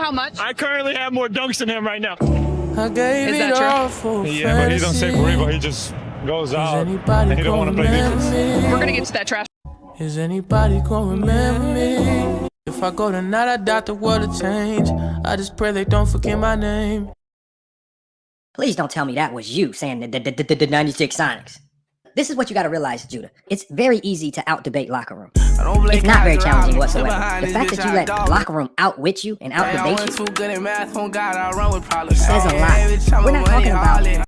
how much? I currently have more dunks than him right now. I gave Is that true? Yeah, but he don't take rebound. He just goes out, and he don't want to play defense. We're gonna get to that trash. Is anybody gonna remember me? If I go tonight, I doubt the world will change. I just pray they don't forget my name. Please don't tell me that was you saying the 96 Sonics. This is what you gotta realize, Judah. It's very easy to out-debate locker room. It's not very challenging whatsoever. The fact that you let locker room outwit you and out-debate you says a lot. We're not talking about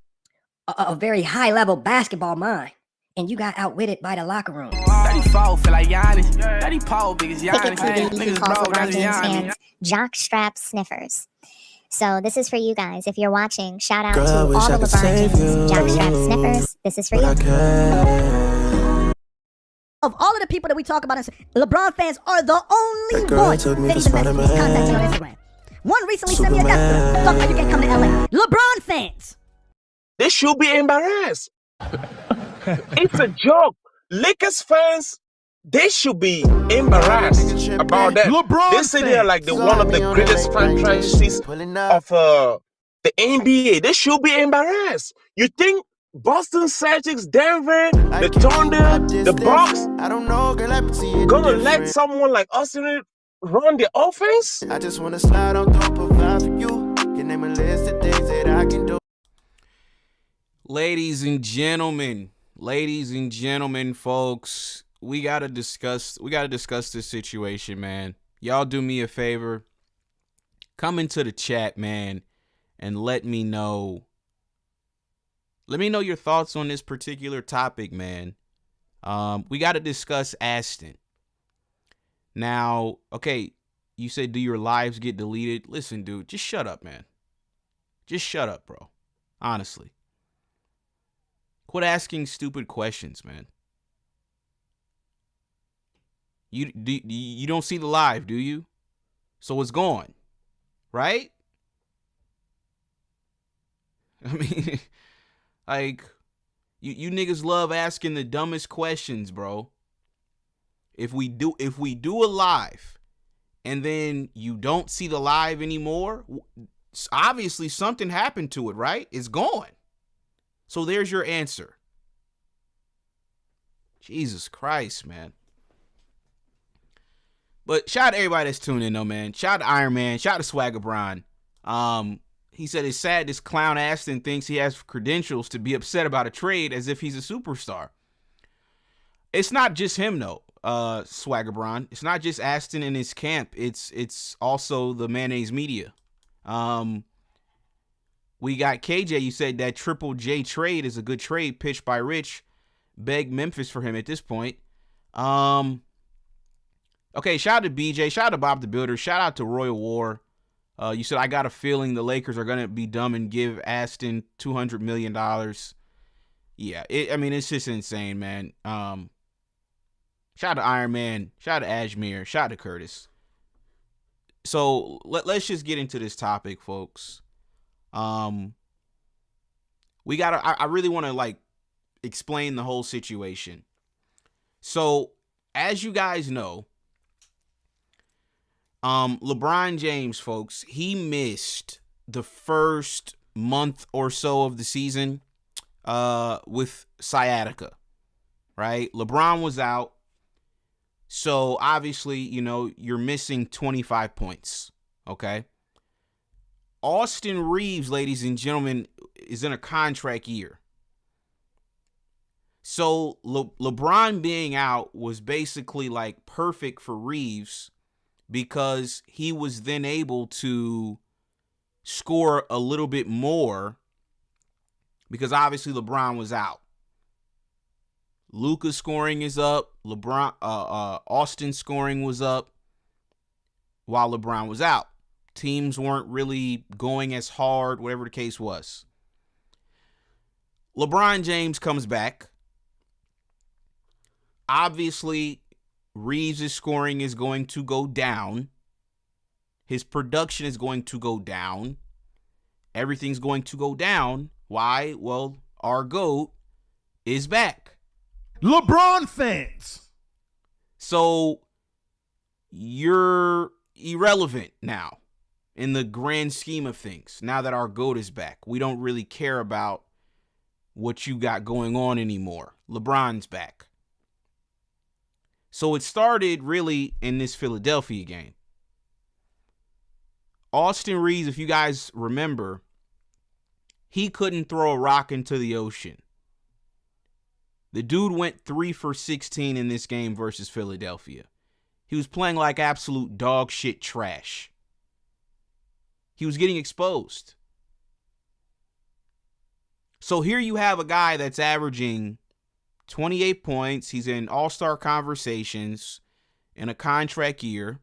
a very high-level basketball mind, and you got outwitted by the locker room. 34 feel like Giannis. 30 Paul big as Ticket Giannis. TV calls LeBron James fans jockstrap sniffers. So this is for you guys. If you're watching, shout out to all the LeBron James jockstrap sniffers. This is for you. Of all of the people that we talk about, LeBron fans are the only ones that even message me, contact me on Instagram. One recently sent me a death threat. Talk about you can't come to LA. LeBron fans. They should be embarrassed. It's a joke. Lakers fans, they should be embarrassed about that. They say they're like one of the greatest franchises of the NBA. They should be embarrassed. You think Boston Celtics, Denver, the Thunder, the Bucks gonna let someone like Austin run the offense? I just wanna slide on through, provide for you. Can name a list of things that I can do. Ladies and gentlemen, folks, we gotta discuss this situation, man. Y'all do me a favor. Come into the chat, man, and let me know your thoughts on this particular topic, man. We gotta discuss Aston. Now, okay, you said, do your lives get deleted? Listen, dude, just shut up, man. Just shut up, bro. Honestly. Quit asking stupid questions, man. You don't see the live, do you? So it's gone, right? I mean, like, you niggas love asking the dumbest questions, bro. If we do a live and then you don't see the live anymore, obviously something happened to it, right? It's gone. So there's your answer. Jesus Christ, man. But shout out to everybody that's tuning in, though, man. Shout out to Iron Man. Shout out to Swagger Brian. He said it's sad this clown Aston thinks he has credentials to be upset about a trade as if he's a superstar. It's not just him, though, Swagger Brian. It's not just Aston and his camp. It's also the Mayonnaise media. We got KJ. You said that Triple J trade is a good trade pitched by Rich. Beg Memphis for him at this point. Okay, shout out to BJ. Shout out to Bob the Builder. Shout out to Royal War. You said, I got a feeling the Lakers are going to be dumb and give Aston $200 million. Yeah, I mean, it's just insane, man. Shout out to Iron Man. Shout out to Ajmer. Shout out to Curtis. So let's just get into this topic, folks. I really want to like explain the whole situation. So as you guys know, LeBron James, folks, he missed the first month or so of the season with sciatica, right? LeBron was out. So obviously, you know, you're missing 25 points, okay? Austin Reaves, ladies and gentlemen, is in a contract year. So LeBron being out was basically like perfect for Reaves because he was then able to score a little bit more because obviously LeBron was out. Luka's scoring is up. Austin's scoring was up while LeBron was out. Teams weren't really going as hard, whatever the case was. LeBron James comes back. Obviously, Reaves' scoring is going to go down. His production is going to go down. Everything's going to go down. Why? Well, our GOAT is back. LeBron fans. So you're irrelevant now in the grand scheme of things. Now that our GOAT is back, we don't really care about what you got going on anymore. LeBron's back. So it started really in this Philadelphia game. Austin Reaves, if you guys remember, he couldn't throw a rock into the ocean. The dude went 3 for 16 in this game versus Philadelphia. He was playing like absolute dog shit trash. He was getting exposed. So here you have a guy that's averaging 28 points. He's in all-star conversations in a contract year.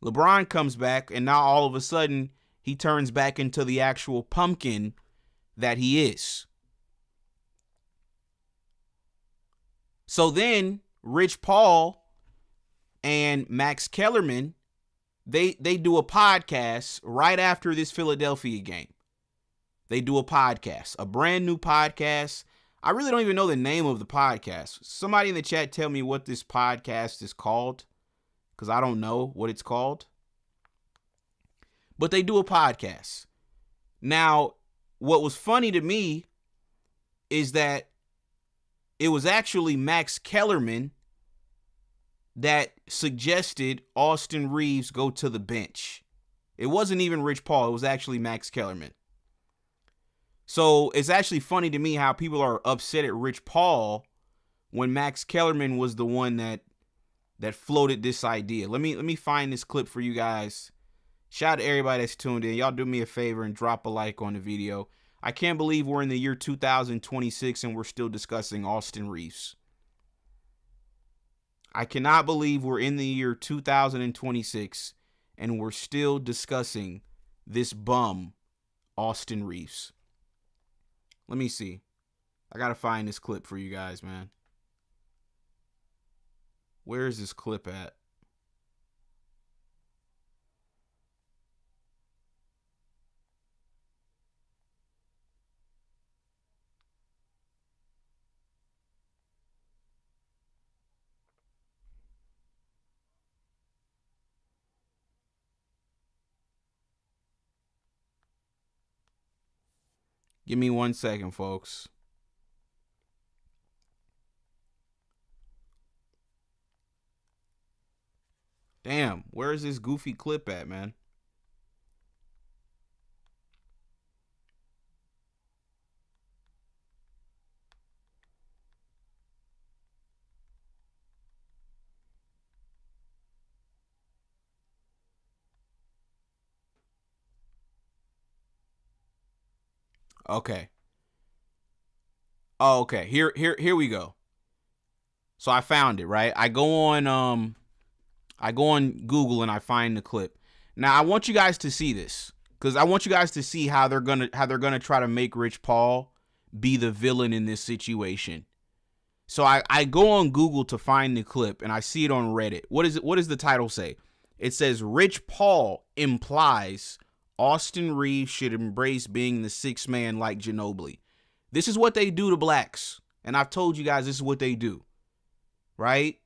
LeBron comes back, and now all of a sudden, he turns back into the actual pumpkin that he is. So then, Rich Paul and Max Kellerman, they do a podcast right after this Philadelphia game. They do a podcast, a brand new podcast. I really don't even know the name of the podcast. Somebody in the chat tell me what this podcast is called, because I don't know what it's called. But they do a podcast. Now, what was funny to me is that it was actually Max Kellerman that suggested Austin Reaves go to the bench. It wasn't even Rich Paul. It was actually Max Kellerman. So it's actually funny to me how people are upset at Rich Paul when Max Kellerman was the one that floated this idea. Let me find this clip for you guys. Shout out to everybody that's tuned in. Y'all do me a favor and drop a like on the video. I can't believe we're in the year 2026 and we're still discussing Austin Reaves. I cannot believe we're in the year 2026 and we're still discussing this bum, Austin Reaves. Let me see. I gotta find this clip for you guys, man. Where is this clip at? Give me 1 second, folks. Damn, where is this goofy clip at, man? Okay. Oh, okay. Here we go. So I found it, right? I go on Google and I find the clip. Now I want you guys to see this, because I want you guys to see how they're gonna try to make Rich Paul be the villain in this situation. So I go on Google to find the clip and I see it on Reddit. What does the title say? It says Rich Paul implies Austin Reaves should embrace being the sixth man like Ginobili. This is what they do to blacks. And I've told you guys this is what they do. Right?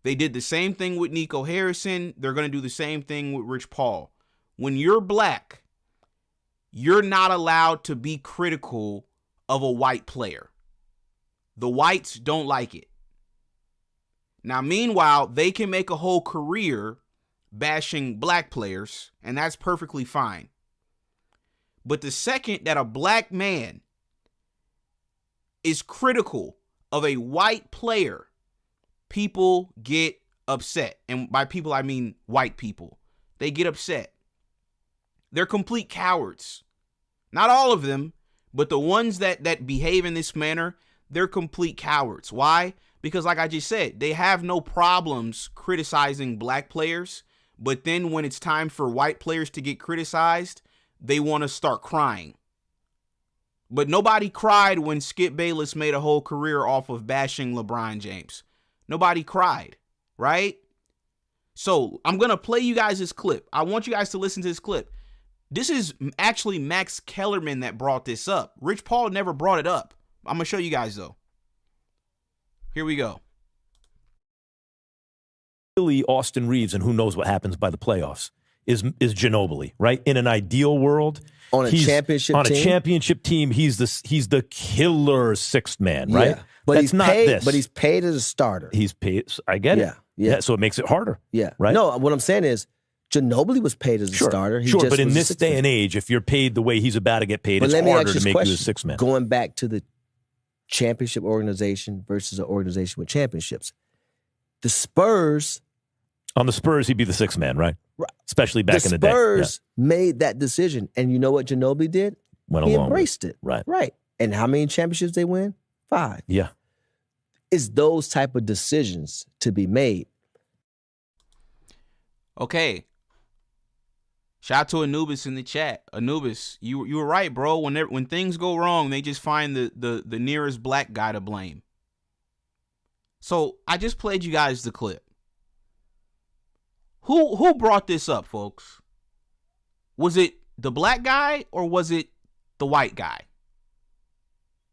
They did the same thing with Nico Harrison. They're going to do the same thing with Rich Paul. When you're black, you're not allowed to be critical of a white player. The whites don't like it. Now, meanwhile, they can make a whole career bashing black players, and that's perfectly fine. But the second that a black man is critical of a white player, people get upset. And by people, I mean white people. They get upset. They're complete cowards. Not all of them, but the ones that behave in this manner, they're complete cowards. Why? Because like I just said, they have no problems criticizing black players. But then when it's time for white players to get criticized, they want to start crying. But nobody cried when Skip Bayless made a whole career off of bashing LeBron James. Nobody cried, right? So I'm going to play you guys this clip. I want you guys to listen to this clip. This is actually Max Kellerman that brought this up. Rich Paul never brought it up. I'm going to show you guys, though. Here we go. really Austin Reaves, and who knows what happens by the playoffs, is Ginobili, right? In an ideal world, on a championship team, he's the killer sixth man, right? Yeah. But That's he's not paid, this. But he's paid as a starter. He's paid. I get it. Yeah. So it makes it harder. Yeah. Right. No, what I'm saying is Ginobili was paid as a starter. He just but in was this day and age, if you're paid the way he's about to get paid, it's harder to make you a sixth man. Going back to the championship organization versus an organization with championships, the Spurs. On the Spurs, he'd be the sixth man, right? Especially back in the day. The Spurs made that decision, and you know what Ginobili did? He embraced it. Right. And how many championships they win? 5. Yeah. It's those type of decisions to be made. Okay. Shout out to Anubis in the chat. Anubis, you were right, bro. When things go wrong, they just find the nearest black guy to blame. So I just played you guys the clip. Who brought this up, folks? Was it the black guy or was it the white guy?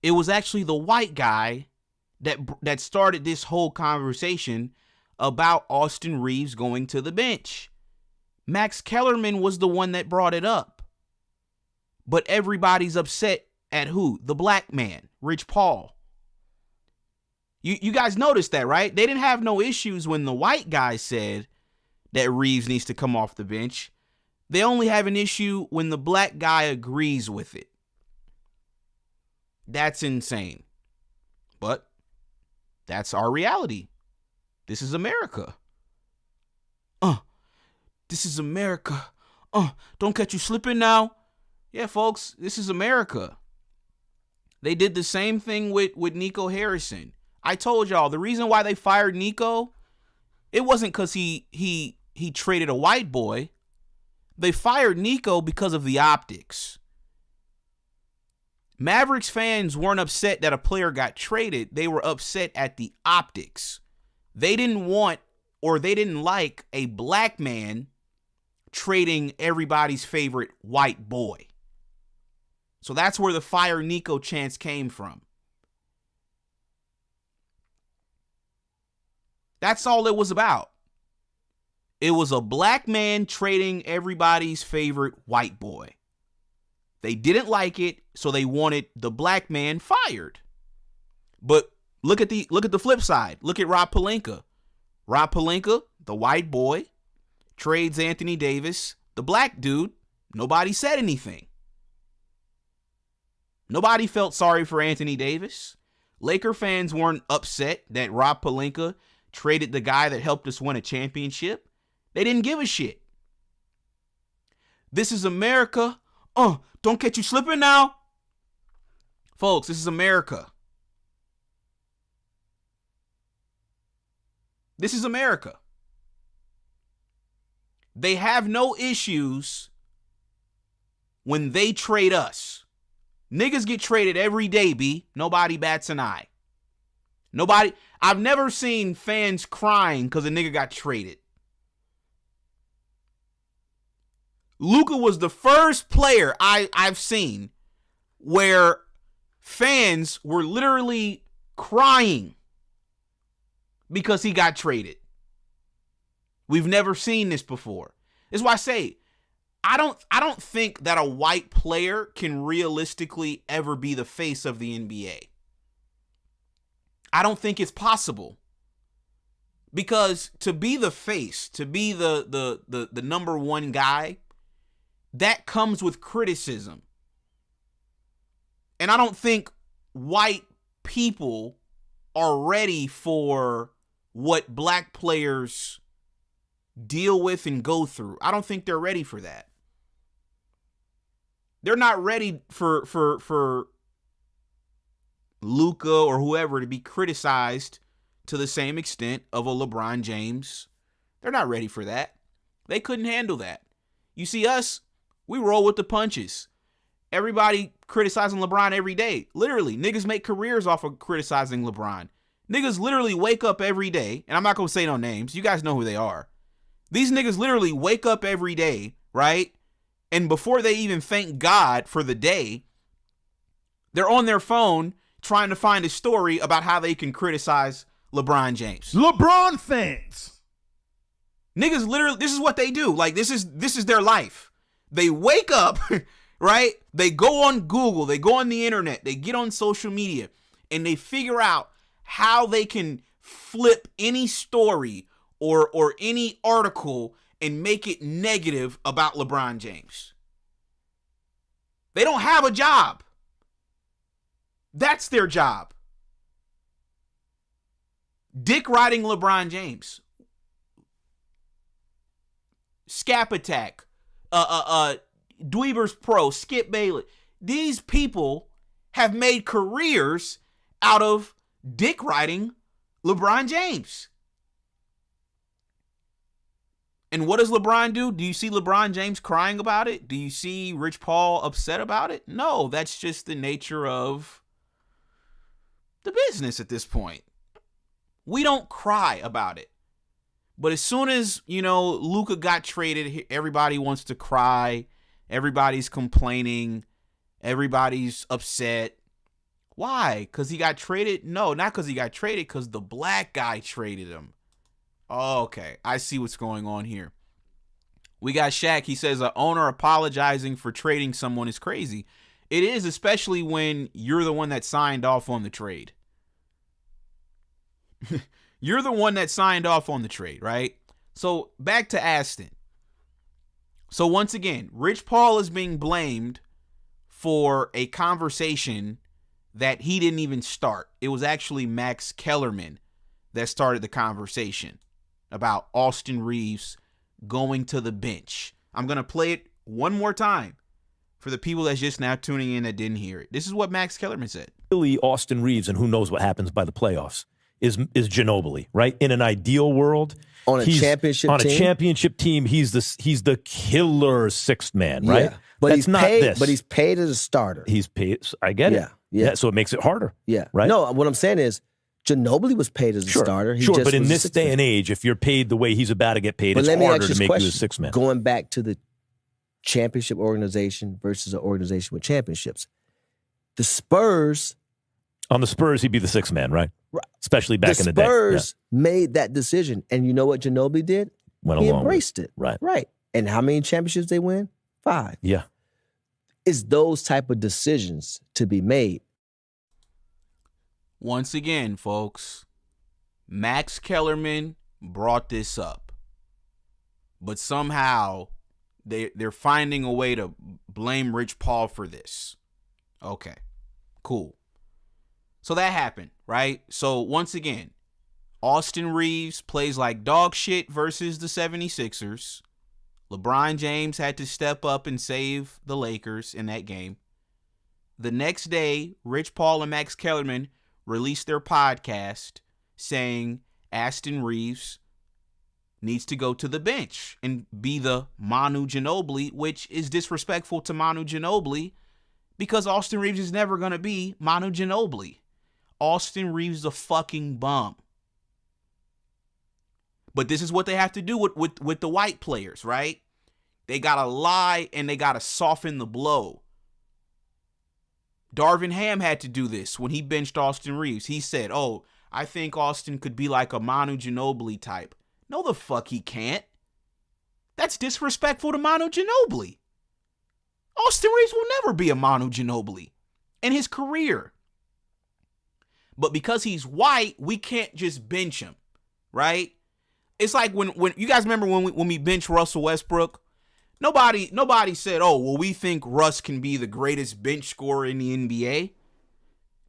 It was actually the white guy that started this whole conversation about Austin Reaves going to the bench. Max Kellerman was the one that brought it up. But everybody's upset at who? The black man, Rich Paul. You guys noticed that, right? They didn't have no issues when the white guy said that Reaves needs to come off the bench. They only have an issue when the black guy agrees with it. That's insane. But that's our reality. This is America. This is America. Don't catch you slipping now. Yeah, folks, this is America. They did the same thing with Nico Harrison. I told y'all, the reason why they fired Nico, it wasn't because he traded a white boy. They fired Nico because of the optics. Mavericks fans weren't upset that a player got traded. They were upset at the optics. They didn't want, or they didn't like, a black man trading everybody's favorite white boy. So that's where the fire Nico chance came from. That's all it was about. It was a black man trading everybody's favorite white boy. They didn't like it, so they wanted the black man fired. But look at the flip side. Look at Rob Pelinka. Rob Pelinka, the white boy, trades Anthony Davis, the black dude. Nobody said anything. Nobody felt sorry for Anthony Davis. Laker fans weren't upset that Rob Pelinka traded the guy that helped us win a championship. They didn't give a shit. This is America. Don't catch you slipping now. Folks, this is America. This is America. They have no issues when they trade us. Niggas get traded every day, B. Nobody bats an eye. Nobody. I've never seen fans crying because a nigga got traded. Luka was the first player I've seen where fans were literally crying because he got traded. We've never seen this before. That's why I say I don't think that a white player can realistically ever be the face of the NBA. I don't think it's possible. Because to be the face, to be the number one guy, that comes with criticism. And I don't think white people are ready for what black players deal with and go through. I don't think they're ready for that. They're not ready for Luka or whoever to be criticized to the same extent of a LeBron James. They're not ready for that. They couldn't handle that. You see us, we roll with the punches. Everybody criticizing LeBron every day. Literally, niggas make careers off of criticizing LeBron. Niggas literally wake up every day, and I'm not going to say no names. You guys know who they are. These niggas literally wake up every day, right? And before they even thank God for the day, they're on their phone trying to find a story about how they can criticize LeBron James. LeBron fans. Niggas literally, this is what they do. Like, this is their life. They wake up, right? They go on Google, they go on the internet, they get on social media, and they figure out how they can flip any story or any article and make it negative about LeBron James. They don't have a job. That's their job. Dick riding LeBron James. Scap Attack. Dweebers Pro. Skip Bayless. These people have made careers out of dick riding LeBron James. And what does LeBron do? Do you see LeBron James crying about it? Do you see Rich Paul upset about it? No, that's just the nature of the business at this point. We don't cry about it. But as soon as, Luka got traded, everybody wants to cry. Everybody's complaining. Everybody's upset. Why? Because he got traded? No, not because he got traded, because the black guy traded him. Oh, okay, I see what's going on here. We got Shaq. He says an owner apologizing for trading someone is crazy. It is, especially when you're the one that signed off on the trade. You're the one that signed off on the trade, right? So back to Aston. So once again, Rich Paul is being blamed for a conversation that he didn't even start. It was actually Max Kellerman that started the conversation about Austin Reaves going to the bench. I'm going to play it one more time for the people that's just now tuning in that didn't hear it. This is what Max Kellerman said. Really, Austin Reaves, and who knows what happens by the playoffs, is Ginobili, right? In an ideal world, on a championship team, he's the killer sixth man, right? Yeah. But he's paid as a starter. He's paid. I get it. Yeah. So it makes it harder. Yeah. Right. No, what I'm saying is, Ginobili was paid as a starter. He just but in was this day and age, if you're paid the way he's about to get paid, it's harder to make you a sixth man. Going back to the championship organization versus an organization with championships, the Spurs. On the Spurs, he'd be the sixth man, right? Right. Especially back in the day. The Spurs made that decision. And you know what Ginobili did? He embraced it. Right. And how many championships they win? 5. Yeah. It's those type of decisions to be made. Once again, folks, Max Kellerman brought this up. But somehow they're finding a way to blame Rich Paul for this. Okay, cool. So that happened, right? So once again, Austin Reaves plays like dog shit versus the 76ers. LeBron James had to step up and save the Lakers in that game. The next day, Rich Paul and Max Kellerman released their podcast saying Austin Reaves needs to go to the bench and be the Manu Ginobili, which is disrespectful to Manu Ginobili because Austin Reaves is never going to be Manu Ginobili. Austin Reaves is a fucking bum. But this is what they have to do with the white players, right? They got to lie and they got to soften the blow. Darvin Ham had to do this when he benched Austin Reaves. He said, I think Austin could be like a Manu Ginobili type. No, the fuck he can't. That's disrespectful to Manu Ginobili. Austin Reaves will never be a Manu Ginobili in his career. But because he's white, we can't just bench him, right? It's like when you guys remember when we benched Russell Westbrook? Nobody said, we think Russ can be the greatest bench scorer in the NBA.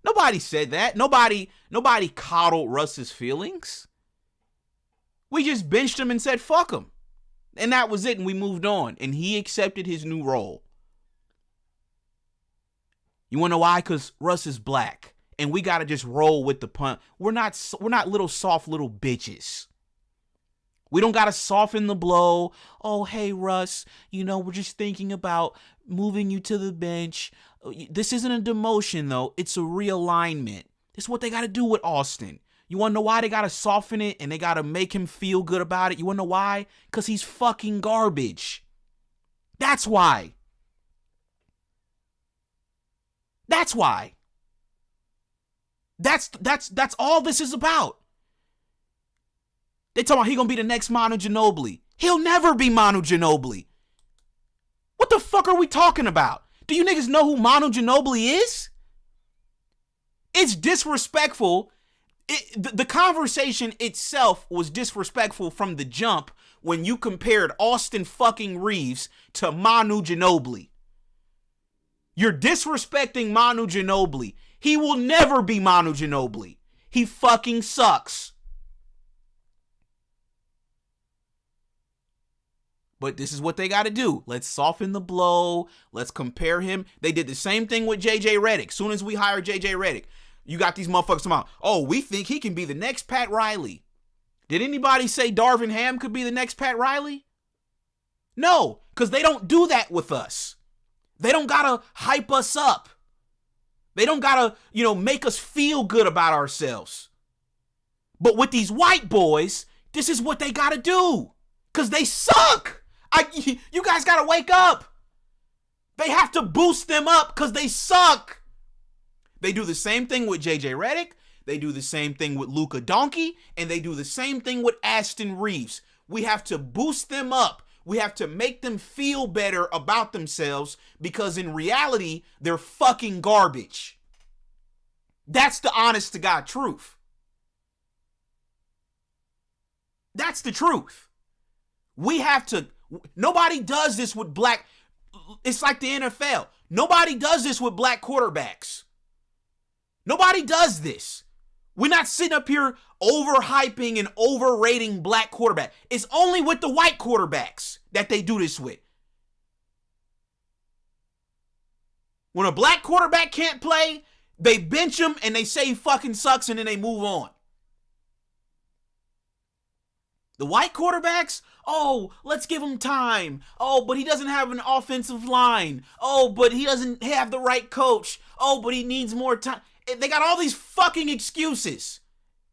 Nobody said that. Nobody coddled Russ's feelings. We just benched him and said, fuck him. And that was it, and we moved on. And he accepted his new role. You want to know why? Because Russ is black. And we got to just roll with the punt. We're not little soft little bitches. We don't got to soften the blow. Oh, hey, Russ, we're just thinking about moving you to the bench. This isn't a demotion, though. It's a realignment. This is what they got to do with Austin. You want to know why they got to soften it and they got to make him feel good about it? You want to know why? Because he's fucking garbage. That's why. That's why. That's all this is about. They talking about he gonna be the next Manu Ginobili. He'll never be Manu Ginobili. What the fuck are we talking about? Do you niggas know who Manu Ginobili is? It's disrespectful. The conversation itself was disrespectful from the jump when you compared Austin fucking Reaves to Manu Ginobili. You're disrespecting Manu Ginobili. He will never be Manu Ginobili. He fucking sucks. But this is what they got to do. Let's soften the blow. Let's compare him. They did the same thing with J.J. Redick. Soon as we hired J.J. Redick, you got these motherfuckers talking about, oh, we think he can be the next Pat Riley. Did anybody say Darvin Ham could be the next Pat Riley? No, because they don't do that with us. They don't got to hype us up. They don't got to, make us feel good about ourselves. But with these white boys, this is what they got to do. Because they suck. You guys got to wake up. They have to boost them up because they suck. They do the same thing with J.J. Redick. They do the same thing with Luka Doncic. And they do the same thing with Austin Reaves. We have to boost them up. We have to make them feel better about themselves because in reality, they're fucking garbage. That's the honest to God truth. That's the truth. We have to, nobody does this with black, it's like the NFL. Nobody does this with black quarterbacks. Nobody does this. We're not sitting up here overhyping and overrating black quarterback. It's only with the white quarterbacks that they do this with. When a black quarterback can't play, they bench him and they say he fucking sucks and then they move on. The white quarterbacks, oh, let's give him time. Oh, but he doesn't have an offensive line. Oh, but he doesn't have the right coach. Oh, but he needs more time. They got all these fucking excuses.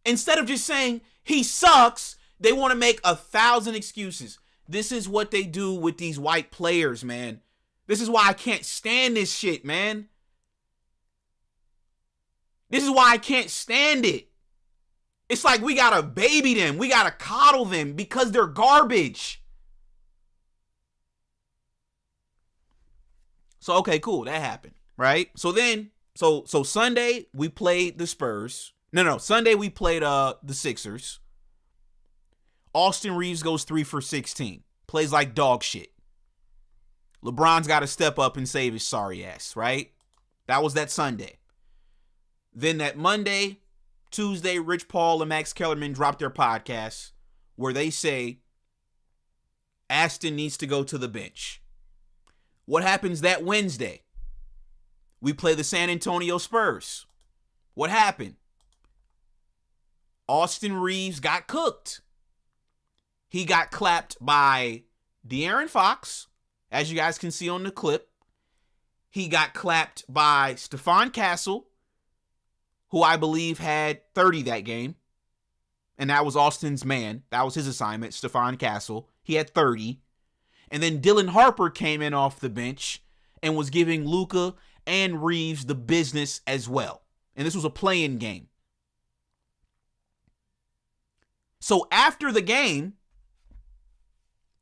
Instead of just saying he sucks, they want to make 1,000 excuses. This is what they do with these white players, man. This is why I can't stand this shit, man. This is why I can't stand it. It's like we gotta baby them. We gotta coddle them because they're garbage. So, okay, cool. That happened, right? So then, so Sunday, we played the Spurs. No. Sunday, we played the Sixers. Austin Reaves goes 3 for 16. Plays like dog shit. LeBron's got to step up and save his sorry ass, right? That was that Sunday. Then that Monday, Tuesday, Rich Paul and Max Kellerman dropped their podcast where they say Aston needs to go to the bench. What happens that Wednesday? We play the San Antonio Spurs. What happened? Austin Reaves got cooked. He got clapped by De'Aaron Fox, as you guys can see on the clip. He got clapped by Stephon Castle, who I believe had 30 that game. And that was Austin's man. That was his assignment, Stephon Castle. He had 30. And then Dylan Harper came in off the bench and was giving Luka and Reaves the business as well. And this was a play-in game. So after the game,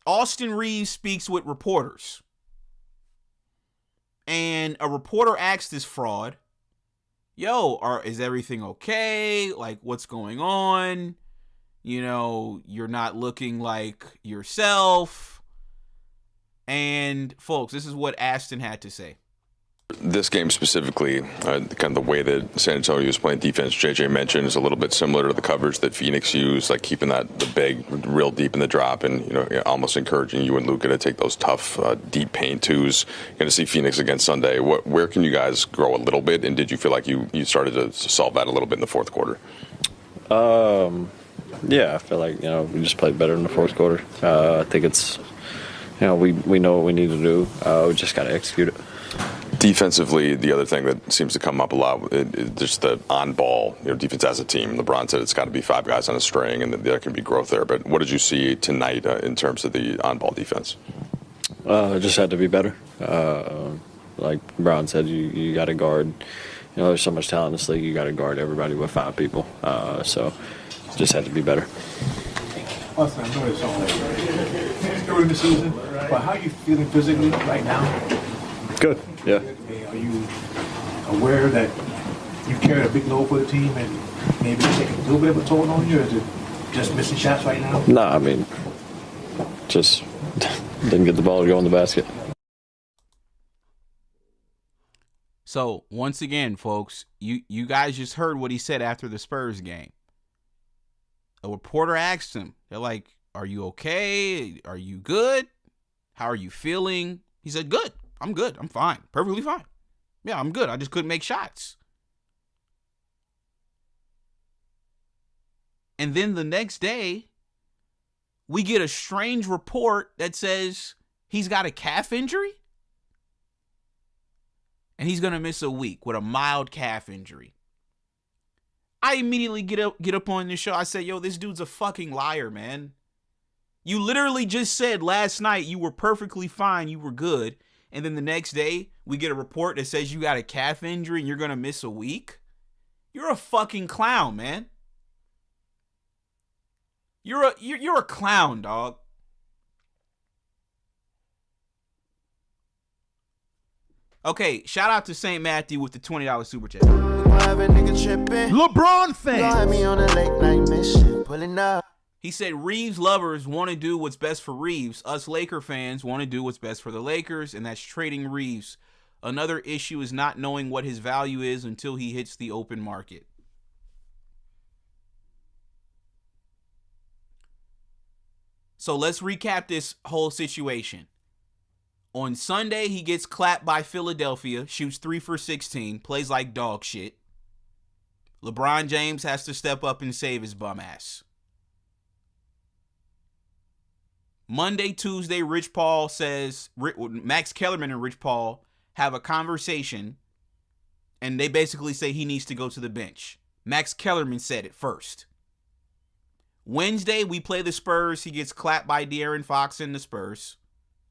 Austin Reaves speaks with reporters. And a reporter asked this fraud, yo, is everything okay? Like, what's going on? You know, you're not looking like yourself. And folks, this is what Aston had to say. This game specifically, kind of the way that San Antonio is playing defense, JJ mentioned, is a little bit similar to the coverage that Phoenix used, like keeping the big real deep in the drop and, almost encouraging you and Luka to take those tough, deep paint twos. Going to see Phoenix against Sunday. Where can you guys grow a little bit? And did you feel like you started to solve that a little bit in the fourth quarter? Yeah, I feel like, we just played better in the fourth quarter. I think it's, we know what we need to do. We just got to execute it. Defensively, the other thing that seems to come up a lot is just the on-ball, defense as a team. LeBron said it's got to be 5 guys on a string, and there can be growth there. But what did you see tonight in terms of the on-ball defense? It just had to be better. Like Brown said, you got to guard. There's so much talent in this league. You got to guard everybody with 5 people. So it just had to be better. Austin, I know it's all early in the season, but how are you feeling physically right now? Good, yeah. Are you aware that you carried a big load for the team and maybe taking a little bit of a toll on you, or is it just missing shots right now? Nah, I mean, just didn't get the ball to go in the basket. So, once again, folks, you guys just heard what he said after the Spurs game. A reporter asked him, they're like, are you okay? Are you good? How are you feeling? He said, good. I'm good. I'm fine. Perfectly fine. Yeah, I'm good. I just couldn't make shots. And then the next day, we get a strange report that says he's got a calf injury. And he's going to miss a week with a mild calf injury. I immediately get up on this show. I said, yo, this dude's a fucking liar, man. You literally just said last night you were perfectly fine, you were good. And then the next day, we get a report that says you got a calf injury and you're going to miss a week. You're a fucking clown, man. You're a clown, dog. Okay, shout out to St. Matthew with the $20 super chat. LeBron fans. He said Reaves lovers want to do what's best for Reaves. Us Laker fans want to do what's best for the Lakers, and that's trading Reaves. Another issue is not knowing what his value is until he hits the open market. So let's recap this whole situation. On Sunday, he gets clapped by Philadelphia, shoots 3 for 16, plays like dog shit. LeBron James has to step up and save his bum ass. Monday, Tuesday, Rich Paul says, Max Kellerman and Rich Paul have a conversation, and they basically say he needs to go to the bench. Max Kellerman said it first. Wednesday, we play the Spurs. He gets clapped by De'Aaron Fox and the Spurs.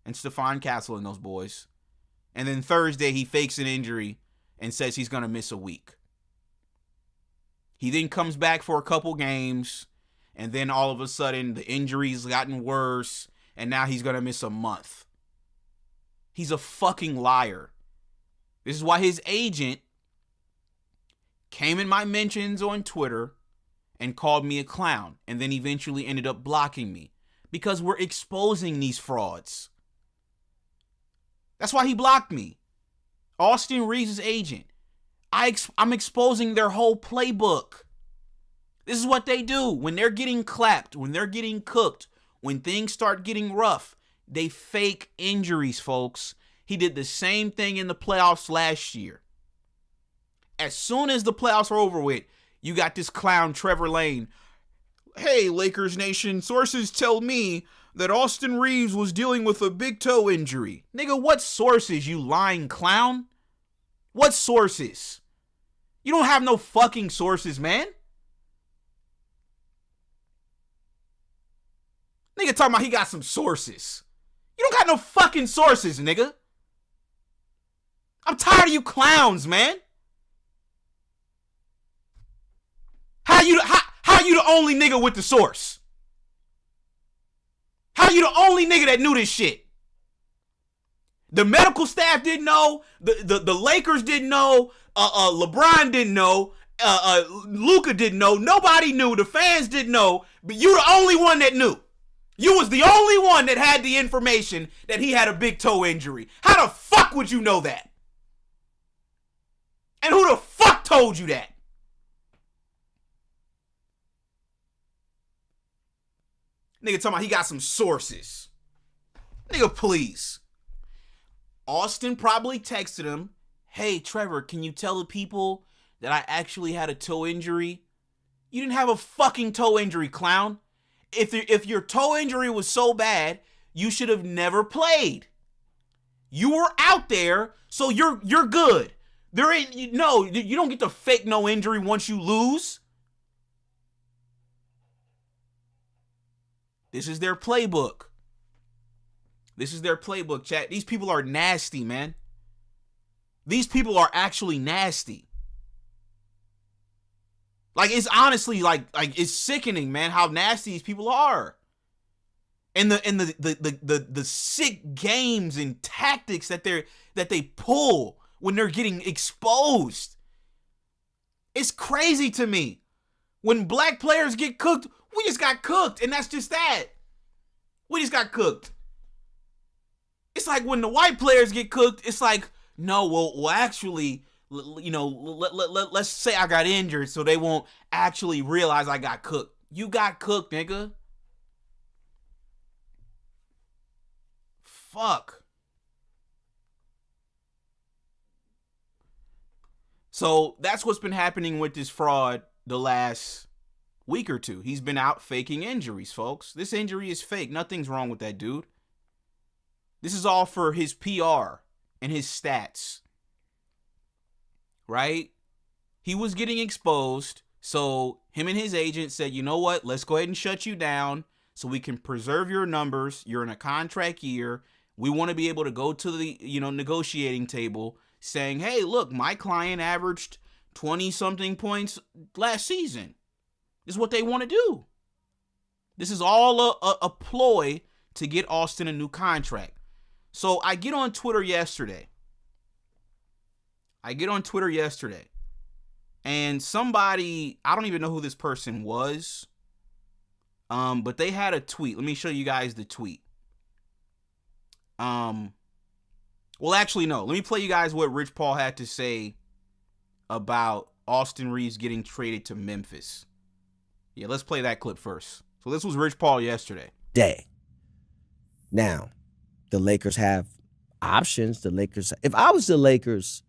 And Stephon Castle and those boys. And then Thursday, he fakes an injury and says he's going to miss a week. He then comes back for a couple games, and then all of a sudden, the injury's gotten worse, and now he's going to miss a month. He's a fucking liar. This is why his agent came in my mentions on Twitter and called me a clown, and then eventually ended up blocking me. Because we're exposing these frauds. That's why he blocked me. Austin Reaves' agent. I'm exposing their whole playbook. This is what they do. When they're getting clapped, when they're getting cooked, when things start getting rough, they fake injuries, folks. He did the same thing in the playoffs last year. As soon as the playoffs are over with, you got this clown Trevor Lane. Hey, Lakers Nation, sources tell me that Austin Reaves was dealing with a big toe injury. Nigga, what sources, you lying clown? What sources? You don't have no fucking sources, man. Nigga talking about he got some sources. You don't got no fucking sources, nigga. I'm tired of you clowns, man. How you the only nigga with the source? How you the only nigga that knew this shit? The medical staff didn't know. The Lakers didn't know. LeBron didn't know. Luka didn't know. Nobody knew. The fans didn't know. But you the only one that knew. You was the only one that had the information that he had a big toe injury. How the fuck would you know that? And who the fuck told you that? Nigga talking about he got some sources. Nigga, please. Austin probably texted him, hey, Trevor, can you tell the people that I actually had a toe injury? You didn't have a fucking toe injury, clown. If your toe injury was so bad, you should have never played. You were out there, so you're good. You don't get to fake no injury once you lose. This is their playbook. This is their playbook, chat. These people are nasty, man. These people are actually nasty. Like, it's honestly, like it's sickening, man, how nasty these people are. and the sick games and tactics that they pull when they're getting exposed. It's crazy to me. When black players get cooked, we just got cooked, and that's just that. We just got cooked. It's like when the white players get cooked, it's like, no, well actually, let's say I got injured so they won't actually realize I got cooked. You got cooked, nigga. Fuck. So that's what's been happening with this fraud the last week or two. He's been out faking injuries, folks. This injury is fake. Nothing's wrong with that dude. This is all for his PR and his stats. Right? He was getting exposed, so him and his agent said, you know what? Let's go ahead and shut you down so we can preserve your numbers. You're in a contract year. We want to be able to go to the, negotiating table saying, hey, look, my client averaged 20-something points last season. This is what they want to do. This is all a ploy to get Austin a new contract. So I get on Twitter yesterday. And somebody, I don't even know who this person was, but they had a tweet. Let me show you guys the tweet. Well, actually, no. Let me play you guys what Rich Paul had to say about Austin Reaves getting traded to Memphis. Yeah, let's play that clip first. So this was Rich Paul yesterday. Now, the Lakers have options. If I was the Lakers,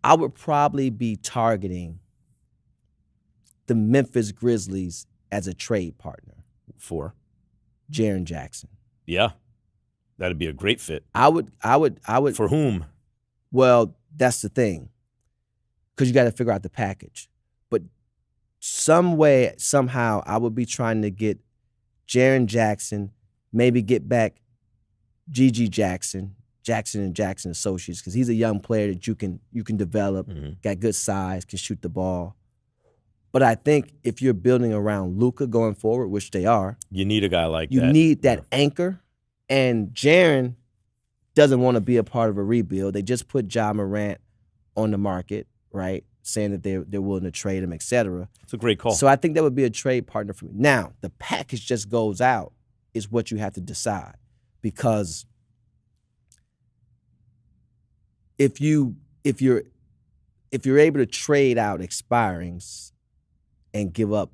I would probably be targeting the Memphis Grizzlies as a trade partner for Jaren Jackson. Yeah. That'd be a great fit. I would. For whom? Well, that's the thing. Because you got to figure out the package. But some way, somehow, I would be trying to get Jaren Jackson, maybe get back Gigi Jackson, Jackson and Jackson Associates, because he's a young player that you can develop, got good size, can shoot the ball. But I think if you're building around Luka going forward, which they are, you need a guy like that. You need that anchor. And Jaren doesn't want to be a part of a rebuild. They just put Ja Morant on the market, right? Saying that they're willing to trade him, et cetera. It's a great call. So I think that would be a trade partner for me. Now, the package just goes out is what you have to decide. Because if you're able to trade out expirings and give up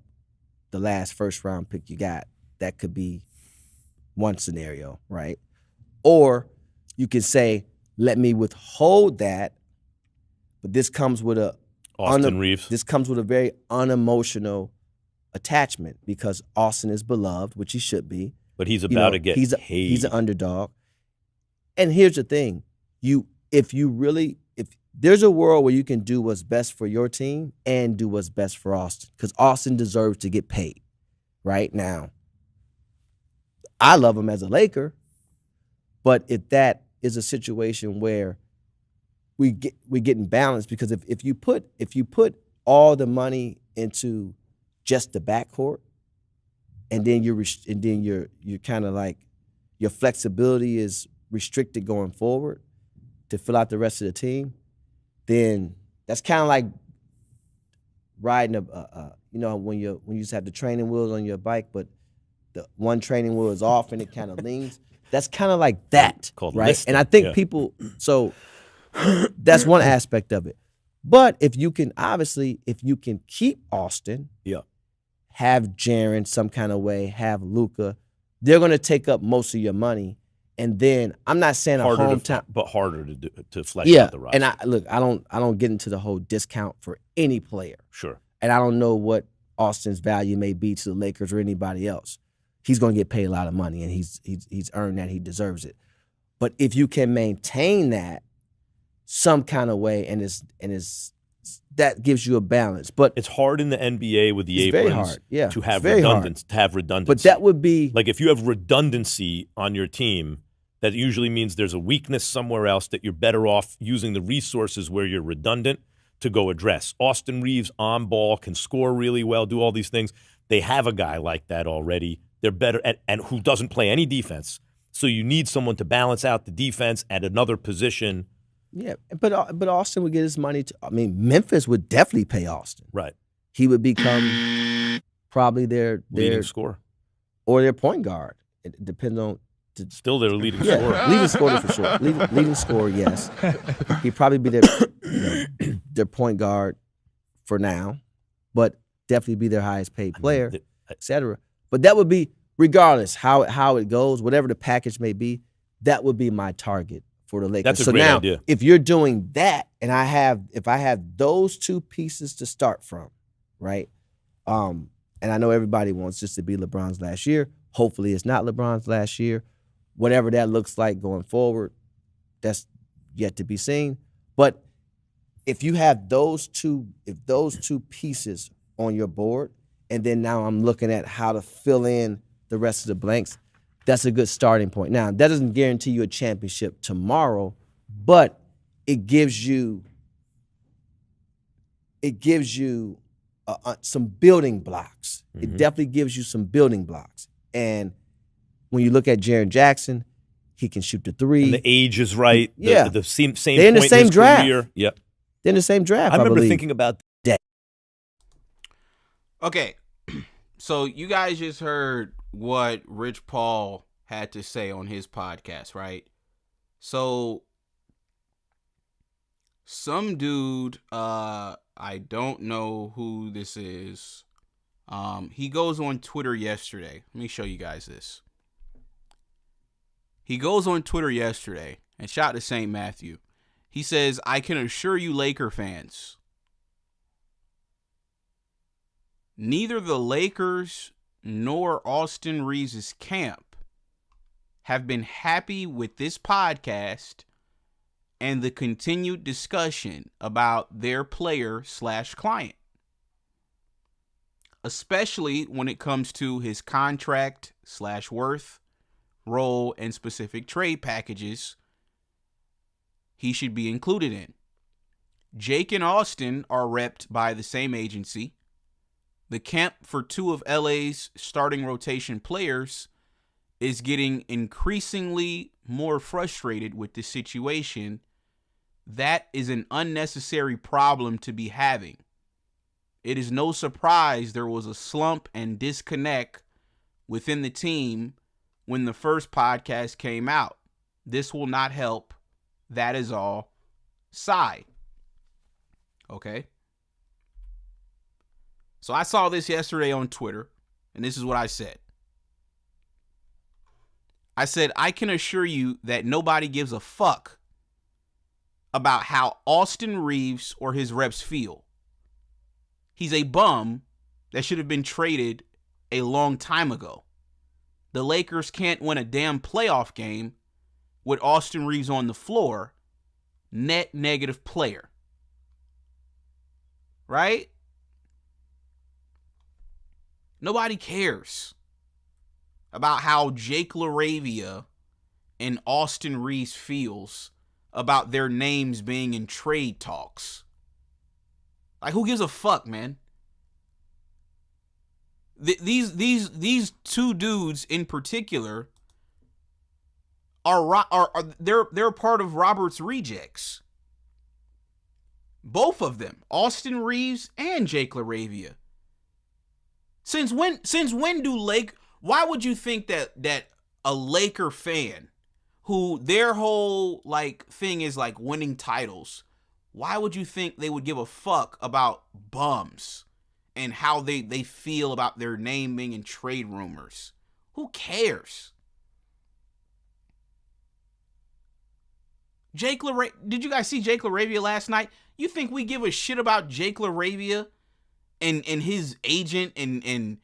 the last first-round pick you got, that could be one scenario, right? Or you can say, let me withhold that, but this comes with Austin Reaves. This comes with a very unemotional attachment because Austin is beloved, which he should be. But he's about to get paid. He's an underdog. And here's the thing. If there's a world where you can do what's best for your team and do what's best for Austin, because Austin deserves to get paid right now. I love him as a Laker, but if that is a situation where we get in balance, because if you put all the money into just the backcourt, and then you're kind of like your flexibility is restricted going forward to fill out the rest of the team, then that's kind of like riding when you used to have the training wheels on your bike, but the one training wheel is off and it kind of leans. That's kind of like that, right? Listing. And I think people, so that's one aspect of it. But if you can keep Austin, have Jaren some kind of way, have Luka, they're going to take up most of your money. And then I'm not saying but harder to flesh out the roster. And I don't get into the whole discount for any player. Sure. And I don't know what Austin's value may be to the Lakers or anybody else. He's going to get paid a lot of money, and he's earned that. He deserves it. But if you can maintain that some kind of way, and that gives you a balance. But it's hard in the NBA with the aprons very hard. to have redundancy. But that would be like if you have redundancy on your team, that usually means there's a weakness somewhere else that you're better off using the resources where you're redundant to go address. Austin Reaves on ball, can score really well, do all these things. They have a guy like that already. They're better and who doesn't play any defense. So you need someone to balance out the defense at another position. Yeah, but Austin would get his money. Memphis would definitely pay Austin. Right. He would become probably their leading scorer or their point guard. It depends on. Still their leading scorer. Leading scorer for sure. Leading scorer, yes. He'd probably be their point guard for now, but definitely be their highest paid player, etc. But that would be, regardless how it goes, whatever the package may be, that would be my target for the Lakers. That's a great idea. If you're doing that, and if I have those two pieces to start from, right? And I know everybody wants this to be LeBron's last year. Hopefully, it's not LeBron's last year. Whatever that looks like going forward, that's yet to be seen. But if you have those two pieces on your board, and then now I'm looking at how to fill in the rest of the blanks, that's a good starting point. Now, that doesn't guarantee you a championship tomorrow, but it gives you some building blocks. Mm-hmm. It definitely gives you some building blocks. And when you look at Jaren Jackson, he can shoot the three. And the age is right. Yeah. The same They're in the point same in his draft. career. Yep. They're in the same draft, I remember believe. thinking about that. Okay. So you guys just heard what Rich Paul had to say on his podcast, right? So some dude, I don't know who this is. He goes on Twitter yesterday. Let me show you guys this. He goes on Twitter yesterday and shout to St. Matthew. He says, "I can assure you Laker fans, neither the Lakers nor Austin Reaves' camp have been happy with this podcast and the continued discussion about their player/client. Especially when it comes to his contract/worth, role, and specific trade packages he should be included in. Jake and Austin are repped by the same agency. The camp for two of LA's starting rotation players is getting increasingly more frustrated with the situation. That is an unnecessary problem to be having. It is no surprise there was a slump and disconnect within the team when the first podcast came out. This will not help. That is all. Sigh." Okay. So I saw this yesterday on Twitter, and this is what I said. I said, "I can assure you that nobody gives a fuck about how Austin Reaves or his reps feel. He's a bum that should have been traded a long time ago. The Lakers can't win a damn playoff game with Austin Reaves on the floor. Net negative player." Right? Nobody cares about how Jake LaRavia and Austin Reaves feels about their names being in trade talks. Like, who gives a fuck, man? These two dudes in particular they're part of Robert's rejects. Both of them, Austin Reaves and Jake LaRavia. Since when why would you think that a Laker fan who their whole thing is winning titles, why would you think they would give a fuck about bums and how they feel about their name being in trade rumors? Who cares? Did you guys see Jake LaRavia last night? You think we give a shit about Jake LaRavia and his agent and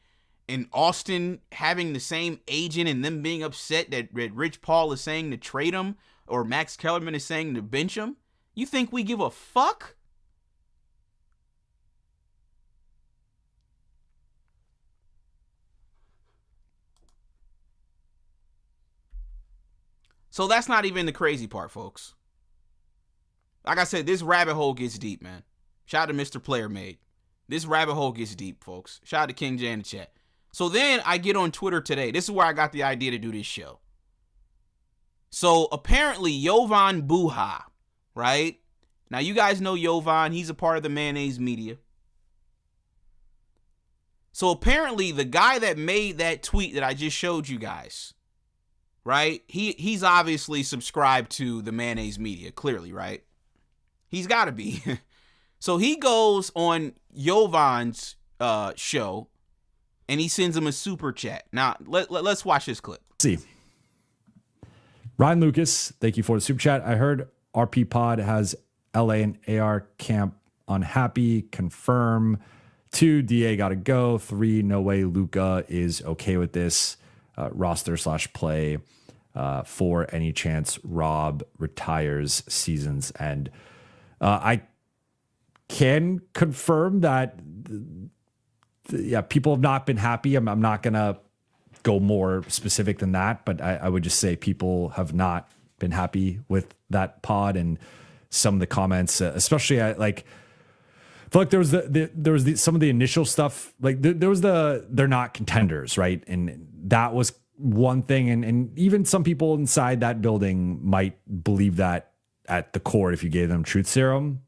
Austin having the same agent and them being upset that Rich Paul is saying to trade him or Max Kellerman is saying to bench him? You think we give a fuck? So that's not even the crazy part, folks. Like I said, this rabbit hole gets deep, man. Shout out to Mr. Player Made. This rabbit hole gets deep, folks. Shout out to King J in the chat. So then I get on Twitter today. This is where I got the idea to do this show. So apparently Jovan Buha, right? Now you guys know Jovan. He's a part of the Mayonnaise Media. So apparently the guy that made that tweet that I just showed you guys, right? He's obviously subscribed to the Mayonnaise Media, clearly, right? He's got to be. So he goes on Jovan's show and he sends him a super chat. Now, let's watch this clip. See. Ryan Lucas, thank you for the super chat. I heard RP Pod has LA and AR camp unhappy. Confirm. 2, DA got to go. 3, no way Luka is okay with this roster/play. 4, any chance Rob retires season's end. I can confirm that, people have not been happy. I'm not going to go more specific than that, but I would just say people have not been happy with that pod and some of the comments, especially I feel like there was some of the initial stuff, like there was they're not contenders, right? And that was one thing. And even some people inside that building might believe that at the core, if you gave them truth serum.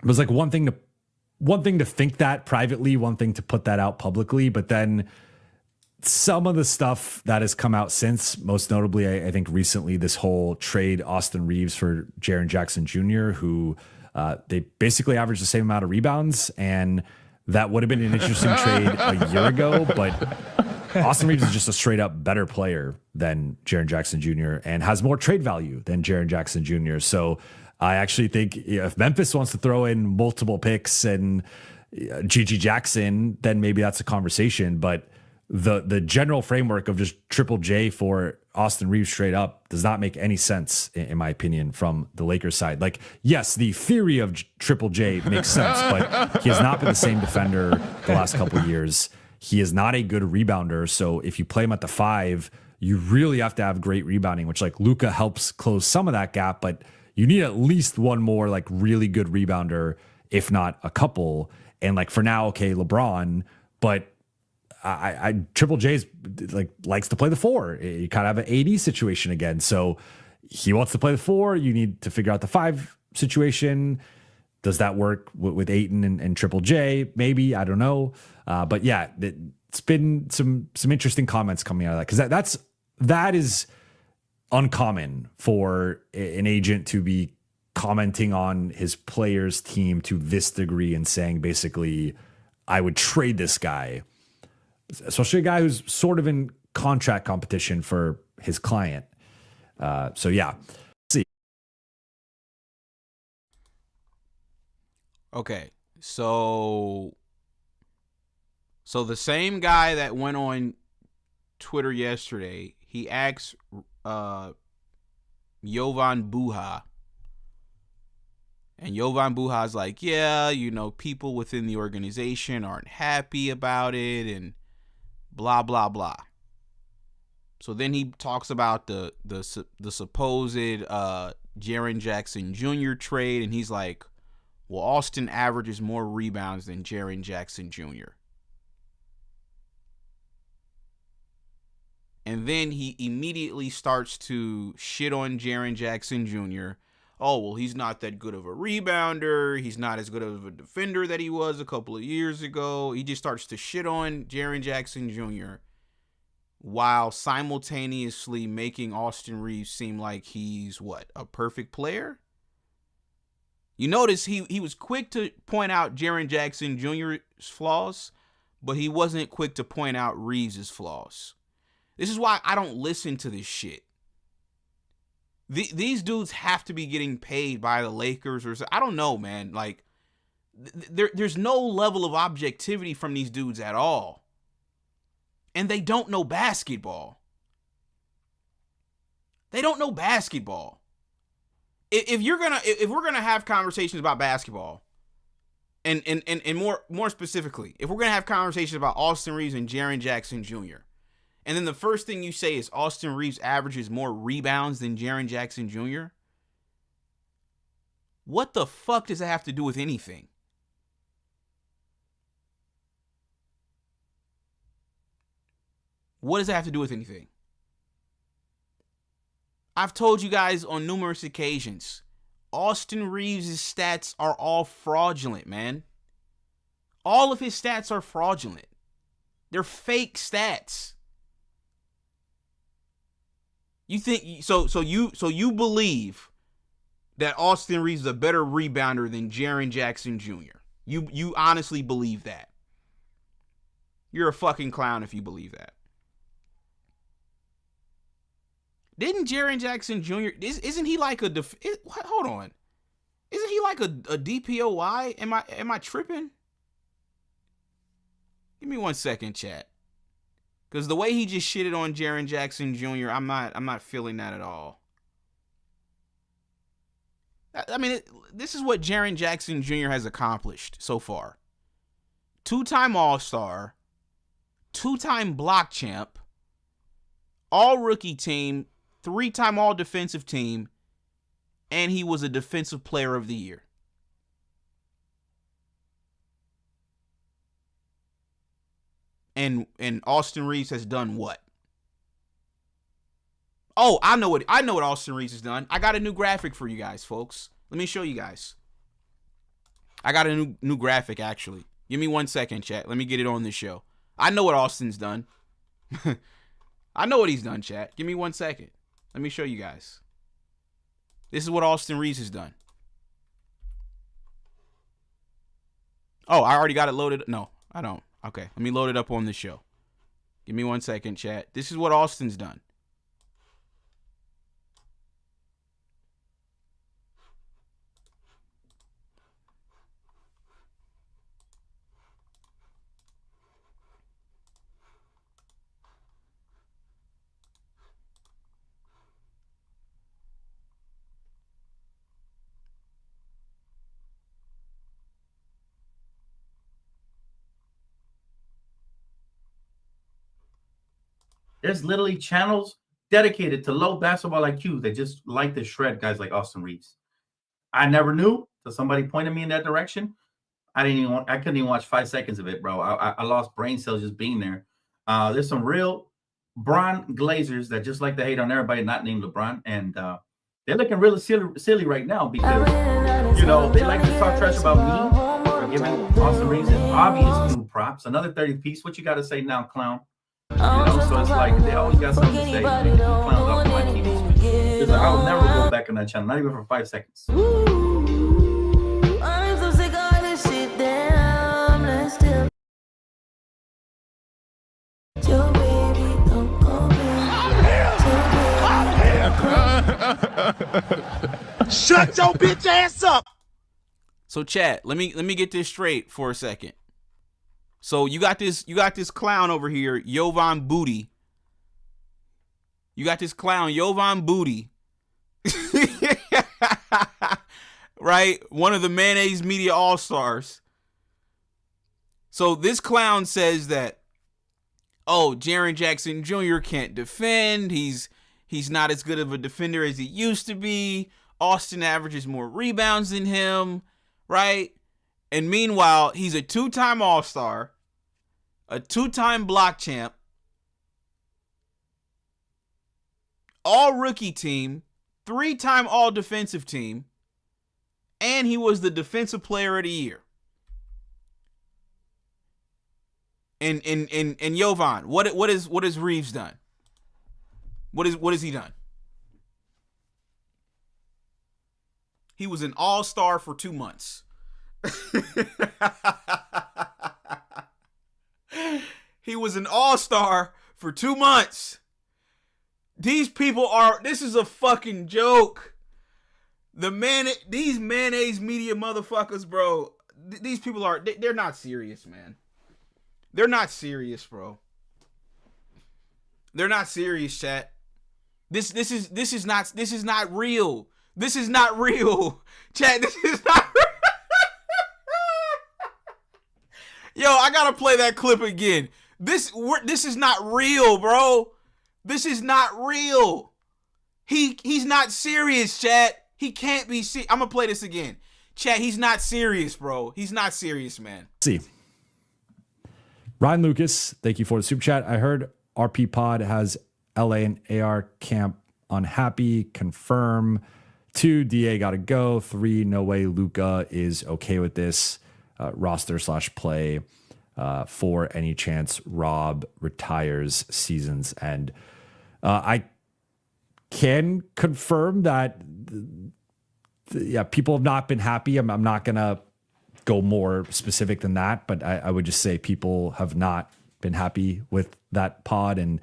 It was like one thing to think that privately, one thing to put that out publicly, but then some of the stuff that has come out since, most notably, I think recently, this whole trade Austin Reaves for Jaren Jackson Jr., who they basically averaged the same amount of rebounds, and that would have been an interesting trade a year ago, but Austin Reaves is just a straight up better player than Jaren Jackson Jr. and has more trade value than Jaren Jackson Jr. So I actually think if Memphis wants to throw in multiple picks and Gigi Jackson, then maybe that's a conversation. But the general framework of just Triple J for Austin Reaves straight up does not make any sense, in my opinion, from the Lakers side. Like, yes, the theory of Triple J makes sense, but he has not been the same defender the last couple of years. He is not a good rebounder. So if you play him at the 5, you really have to have great rebounding, which like Luka helps close some of that gap, but you need at least one more like really good rebounder, if not a couple. And like for now, okay, LeBron, but I Triple J's likes to play the 4. You kind of have an AD situation again. So he wants to play the 4. You need to figure out the 5 situation. Does that work with Ayton and Triple J? Maybe, I don't know. But yeah, it's been some interesting comments coming out of that, because that is uncommon for an agent to be commenting on his player's team to this degree and saying basically, I would trade this guy, especially a guy who's sort of in contract competition for his client. So yeah. See. Okay. So the same guy that went on Twitter yesterday, he asked Jovan Buha. And Jovan Buha's like, yeah, people within the organization aren't happy about it and blah, blah, blah. So then he talks about the supposed Jaren Jackson Jr. trade, and he's like, well, Austin averages more rebounds than Jaren Jackson Jr. And then he immediately starts to shit on Jaren Jackson Jr. Oh, well, he's not that good of a rebounder. He's not as good of a defender that he was a couple of years ago. He just starts to shit on Jaren Jackson Jr. while simultaneously making Austin Reaves seem like he's, a perfect player? You notice he was quick to point out Jaren Jackson Jr.'s flaws, but he wasn't quick to point out Reaves' flaws. This is why I don't listen to this shit. These dudes have to be getting paid by the Lakers or I don't know, man. Like, there's no level of objectivity from these dudes at all. And they don't know basketball. They don't know basketball. If we're gonna have conversations about basketball, and more specifically, if we're gonna have conversations about Austin Reaves and Jaren Jackson Jr., and then the first thing you say is Austin Reaves averages more rebounds than Jaren Jackson Jr., what the fuck does that have to do with anything? What does that have to do with anything? I've told you guys on numerous occasions, Austin Reaves' stats are all fraudulent, man. All of his stats are fraudulent. They're fake stats. You think so you believe that Austin Reaves is a better rebounder than Jaren Jackson Jr. You honestly believe that? You're a fucking clown if you believe that. Didn't Jaren Jackson Jr. Isn't he like a hold on? Isn't he like a DPOY? Am I tripping? Give me 1 second, chat. Because the way he just shitted on Jaren Jackson Jr., I'm not feeling that at all. I mean, this is what Jaren Jackson Jr. has accomplished so far. 2-time All-Star, 2-time block champ, all-rookie team, 3-time all-defensive team, and he was a defensive player of the year. And Austin Reaves has done what? Oh, I know what Austin Reaves has done. I got a new graphic for you guys, folks. Let me show you guys. I got a new graphic, actually. Give me 1 second, chat. Let me get it on this show. I know what Austin's done. I know what he's done, chat. Give me 1 second. Let me show you guys. This is what Austin Reaves has done. Oh, I already got it loaded. No, I don't. Okay, let me load it up on the show. Give me 1 second, chat. This is what Austin's done. There's literally channels dedicated to low basketball IQ that just like to shred guys like Austin Reaves. I never knew until somebody pointed me in that direction. I couldn't even watch 5 seconds of it, bro. I lost brain cells just being there. There's some real Bron Glazers that just like to hate on everybody not named LeBron, and they're looking really silly right now because they like to talk trash about me for giving Austin Reaves an obvious new props. Another 30 piece. What you got to say now, clown? So it's like they always got something to say. Clowns off my TV. Because I'll never go back on that channel, not even for 5 seconds. I'm so sick of all this shit. Damn, let's still. Your baby, don't go back. Shut your bitch ass up. So chat, let me get this straight for a second. So you got this clown over here, Jovan Booty. You got this clown, Jovan Booty. Right? One of the Mayonnaise Media All-Stars. So this clown says that, oh, Jaren Jackson Jr. can't defend. He's not as good of a defender as he used to be. Austin averages more rebounds than him, right? And meanwhile, he's a 2-time All-Star, a 2-time block champ, all-rookie team, 3-time all-defensive team, and he was the defensive player of the year. And Jovan, what has Reaves done? What has he done? He was an all-star for 2 months. He was an all-star for 2 months. These people this is a fucking joke. These mayonnaise media motherfuckers, bro. These people they're not serious, man. They're not serious, bro. They're not serious, chat. This is not real. This is not real. Chat, this is not real. Yo, I gotta play that clip again. This is not real, bro. This is not real. He's not serious, chat. He can't be serious. I'm gonna play this again. Chat, he's not serious, bro. He's not serious, man. See. Ryan Lucas, thank you for the super chat. I heard RP Pod has LA and AR camp unhappy. Confirm. 2, DA got to go. 3, no way Luka is okay with this roster/play. 4, any chance Rob retires season's end. I can confirm that, people have not been happy. I'm not going to go more specific than that, but I would just say people have not been happy with that pod and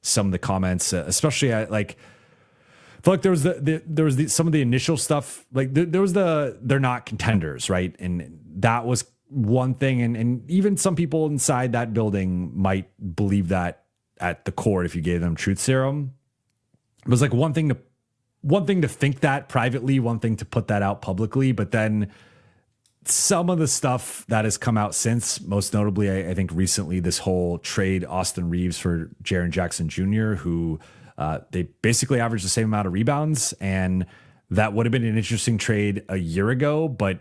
some of the comments, especially I feel like there was some of the initial stuff, like there was they're not contenders, right? And that was one thing. And even some people inside that building might believe that at the core, if you gave them truth serum. It was like one thing to think that privately, one thing to put that out publicly, but then some of the stuff that has come out since, most notably, I think recently, this whole trade Austin Reaves for Jaren Jackson Jr., who they basically averaged the same amount of rebounds, and that would have been an interesting trade a year ago, but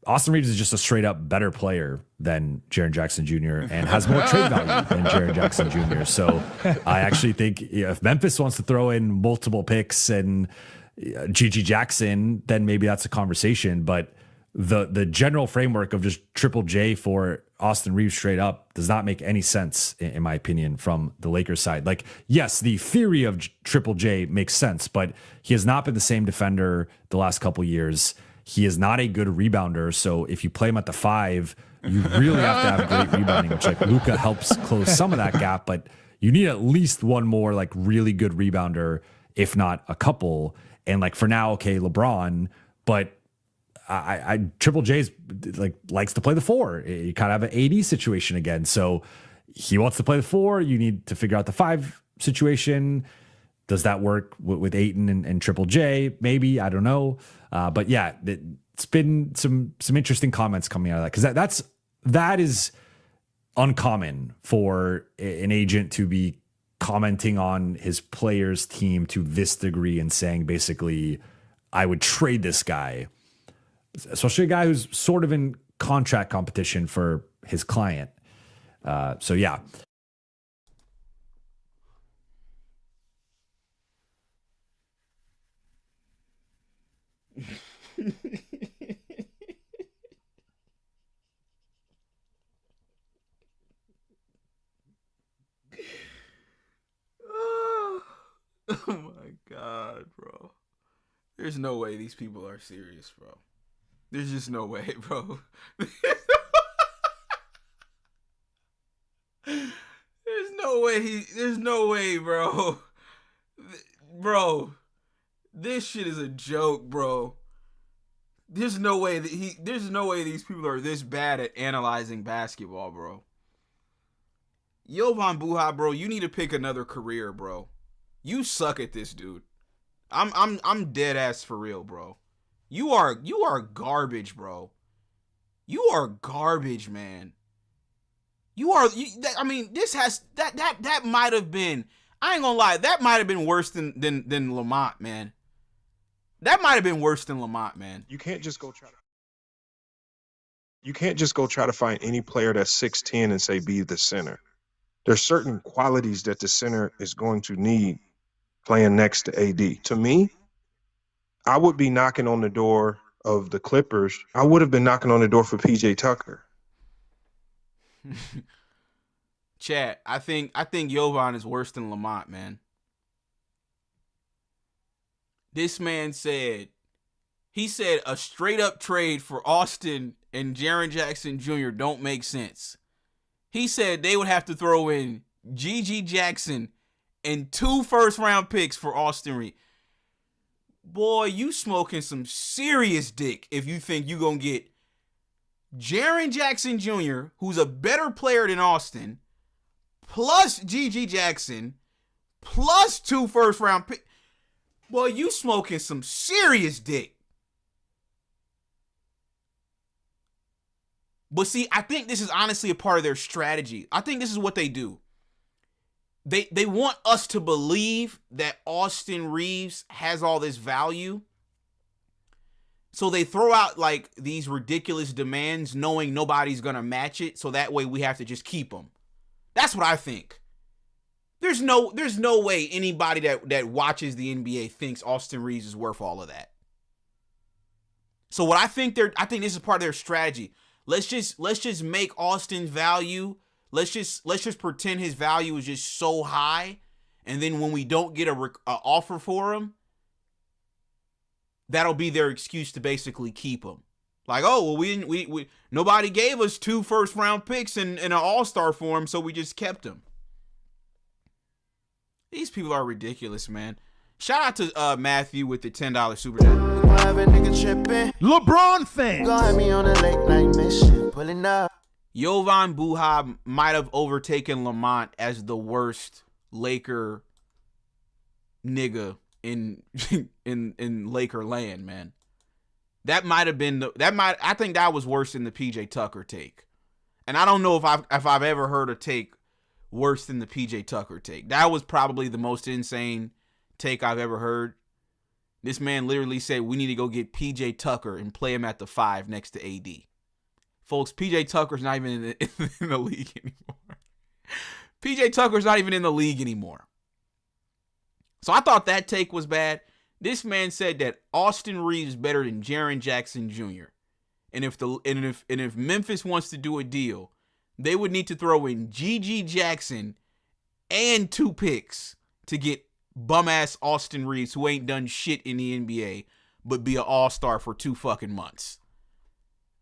Austin Reaves is just a straight up better player than Jaren Jackson Jr. and has more trade value than Jaren Jackson Jr. So I actually think if Memphis wants to throw in multiple picks and GG Jackson, then maybe that's a conversation. But the general framework of just Triple J for Austin Reaves straight up does not make any sense, in my opinion, from the Lakers side. Like, yes, the theory of Triple J makes sense, but he has not been the same defender the last couple years. He is not a good rebounder. So if you play him at the 5, you really have to have great rebounding, which like Luka helps close some of that gap, but you need at least one more like really good rebounder, if not a couple. And like for now, okay, LeBron, but I Triple J's likes to play the 4. You kind of have an AD situation again. So he wants to play the 4. You need to figure out the 5 situation. Does that work with Ayton and Triple J? Maybe, I don't know. But yeah, it's been some interesting comments coming out of that, because that is uncommon for an agent to be commenting on his player's team to this degree and saying basically, I would trade this guy, especially a guy who's sort of in contract competition for his client. So yeah. Oh my God, bro. There's no way these people are serious, bro. There's just no way, bro. There's no way, bro. Bro, this shit is a joke, bro. There's no way these people are this bad at analyzing basketball, bro. Jovan Buha, bro, you need to pick another career, bro. You suck at this, dude. I'm dead ass for real, bro. You are garbage, bro. You are garbage, man. That might have been, I ain't gonna lie, that might have been worse than Lamont, man. That might have been worse than Lamont, man. You can't just go try to find any player that's 6'10" and say be the center. There's certain qualities that the center is going to need playing next to AD. To me, I would be knocking on the door of the Clippers. I would have been knocking on the door for PJ Tucker. Chat, I think Jovan is worse than Lamont, man. This man said a straight up trade for Austin and Jaren Jackson Jr. don't make sense. He said they would have to throw in GG Jackson and 2 first-round picks for Austin Reaves. Boy, you smoking some serious dick if you think you gonna get Jaren Jackson Jr., who's a better player than Austin, plus GG Jackson, plus 2 first-round picks. Boy, you smoking some serious dick. But see, I think this is honestly a part of their strategy. I think this is what they do. They want us to believe that Austin Reaves has all this value. So they throw out like these ridiculous demands knowing nobody's going to match it. So that way we have to just keep them. That's what I think. There's no way anybody that watches the NBA thinks Austin Reaves is worth all of that. So what I think this is part of their strategy. Let's just make Austin's value. Let's just pretend his value is just so high, and then when we don't get a offer for him, that'll be their excuse to basically keep him. Like, oh well, we nobody gave us 2 first-round picks and an all-star for him, so we just kept him. These people are ridiculous, man. Shout out to Matthew with the $10 super chat. LeBron fans. Jovan Buha might have overtaken Lamont as the worst Laker nigga in Laker land, man. That might have been I think that was worse than the PJ Tucker take. And I don't know if I've ever heard a take worse than the PJ Tucker take. That was probably the most insane take I've ever heard. This man literally said we need to go get PJ Tucker and play him at the 5 next to AD. Folks, PJ Tucker's not even in the league anymore. PJ Tucker's not even in the league anymore. So I thought that take was bad. This man said that Austin Reaves is better than Jaren Jackson Jr. And if Memphis wants to do a deal, they would need to throw in G.G. Jackson and 2 picks to get bum-ass Austin Reaves, who ain't done shit in the NBA, but be an all-star for 2 fucking months.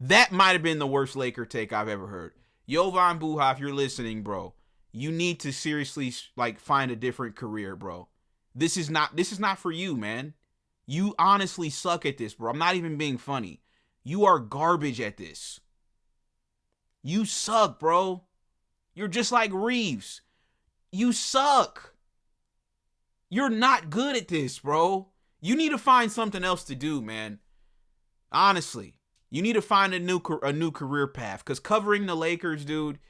That might have been the worst Laker take I've ever heard. Jovan Buha, if you're listening, bro, you need to seriously find a different career, bro. This is not for you, man. You honestly suck at this, bro. I'm not even being funny. You are garbage at this. You suck, bro. You're just like Reaves. You suck. You're not good at this, bro. You need to find something else to do, man. Honestly, you need to find a new career path, because covering the Lakers, dude,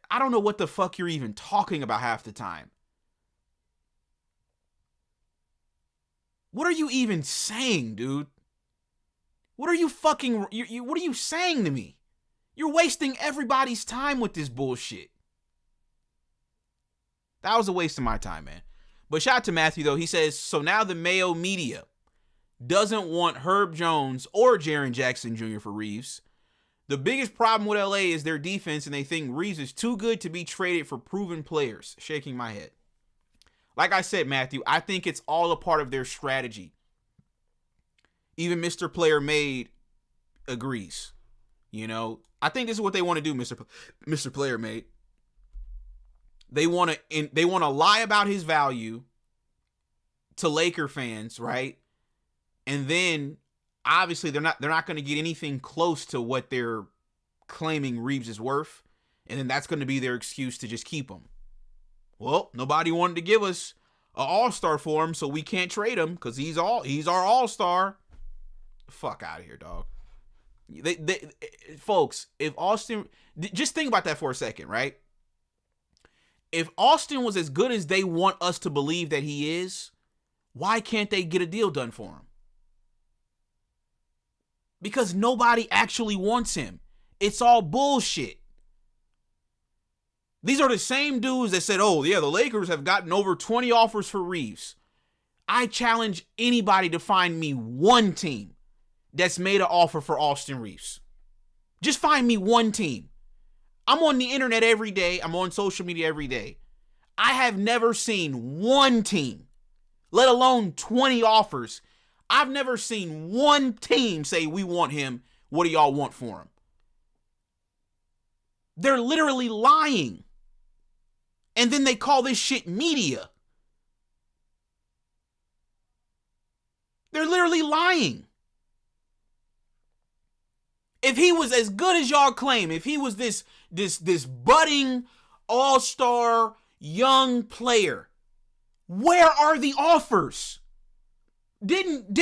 I don't know what the fuck you're even talking about half the time. What are you even saying, dude? What are you what are you saying to me? You're wasting everybody's time with this bullshit. That was a waste of my time, man. But shout out to Matthew, though. He says, so now the Mayo media doesn't want Herb Jones or Jaren Jackson Jr. for Reaves. The biggest problem with LA is their defense, and they think Reaves is too good to be traded for proven players. Shaking my head. Like I said, Matthew, I think it's all a part of their strategy. Even Mr. Player Made agrees. You know, I think this is what they want to do, Mr. Player Made. They want to lie about his value to Laker fans, right? And then obviously they're not going to get anything close to what they're claiming Reaves is worth, and then that's going to be their excuse to just keep him. Well, nobody wanted to give us an all-star for him, so we can't trade him because he's our all-star. Fuck out of here, dog. Folks, if Austin, just think about that for a second, right? If Austin was as good as they want us to believe that he is, why can't they get a deal done for him? Because nobody actually wants him. It's all bullshit. These are the same dudes that said, oh, yeah, the Lakers have gotten over 20 offers for Reaves. I challenge anybody to find me one team that's made an offer for Austin Reaves. Just find me one team. I'm on the internet every day. I'm on social media every day. I have never seen one team, let alone 20 offers. I've never seen one team say, we want him. What do y'all want for him? They're literally lying. And then they call this shit media. They're literally lying. If he was as good as y'all claim, if he was this budding all-star young player, where are the offers? Didn't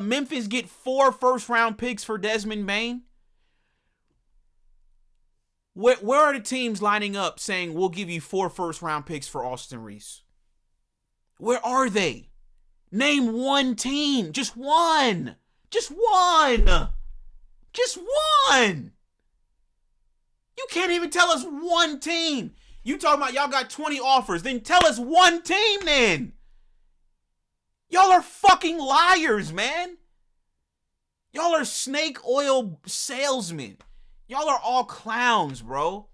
Memphis get 4 first-round picks for Desmond Bane? Where are the teams lining up saying we'll give you 4 first-round picks for Austin Reaves? Where are they? Name one team. Just one. Just one. Just one. You can't even tell us one team. You talking about y'all got 20 offers. Then tell us one team then. Y'all are fucking liars, man. Y'all are snake oil salesmen. Y'all are all clowns, bro.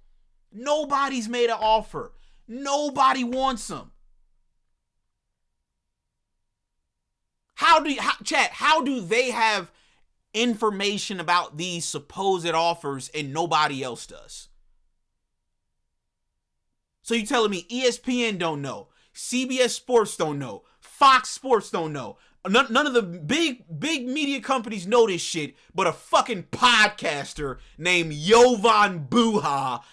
Nobody's made an offer. Nobody wants them. How do they have information about these supposed offers and nobody else does? So you telling me ESPN don't know, CBS Sports don't know, Fox Sports don't know, none of the big media companies know this shit, but a fucking podcaster named Jovan Booty,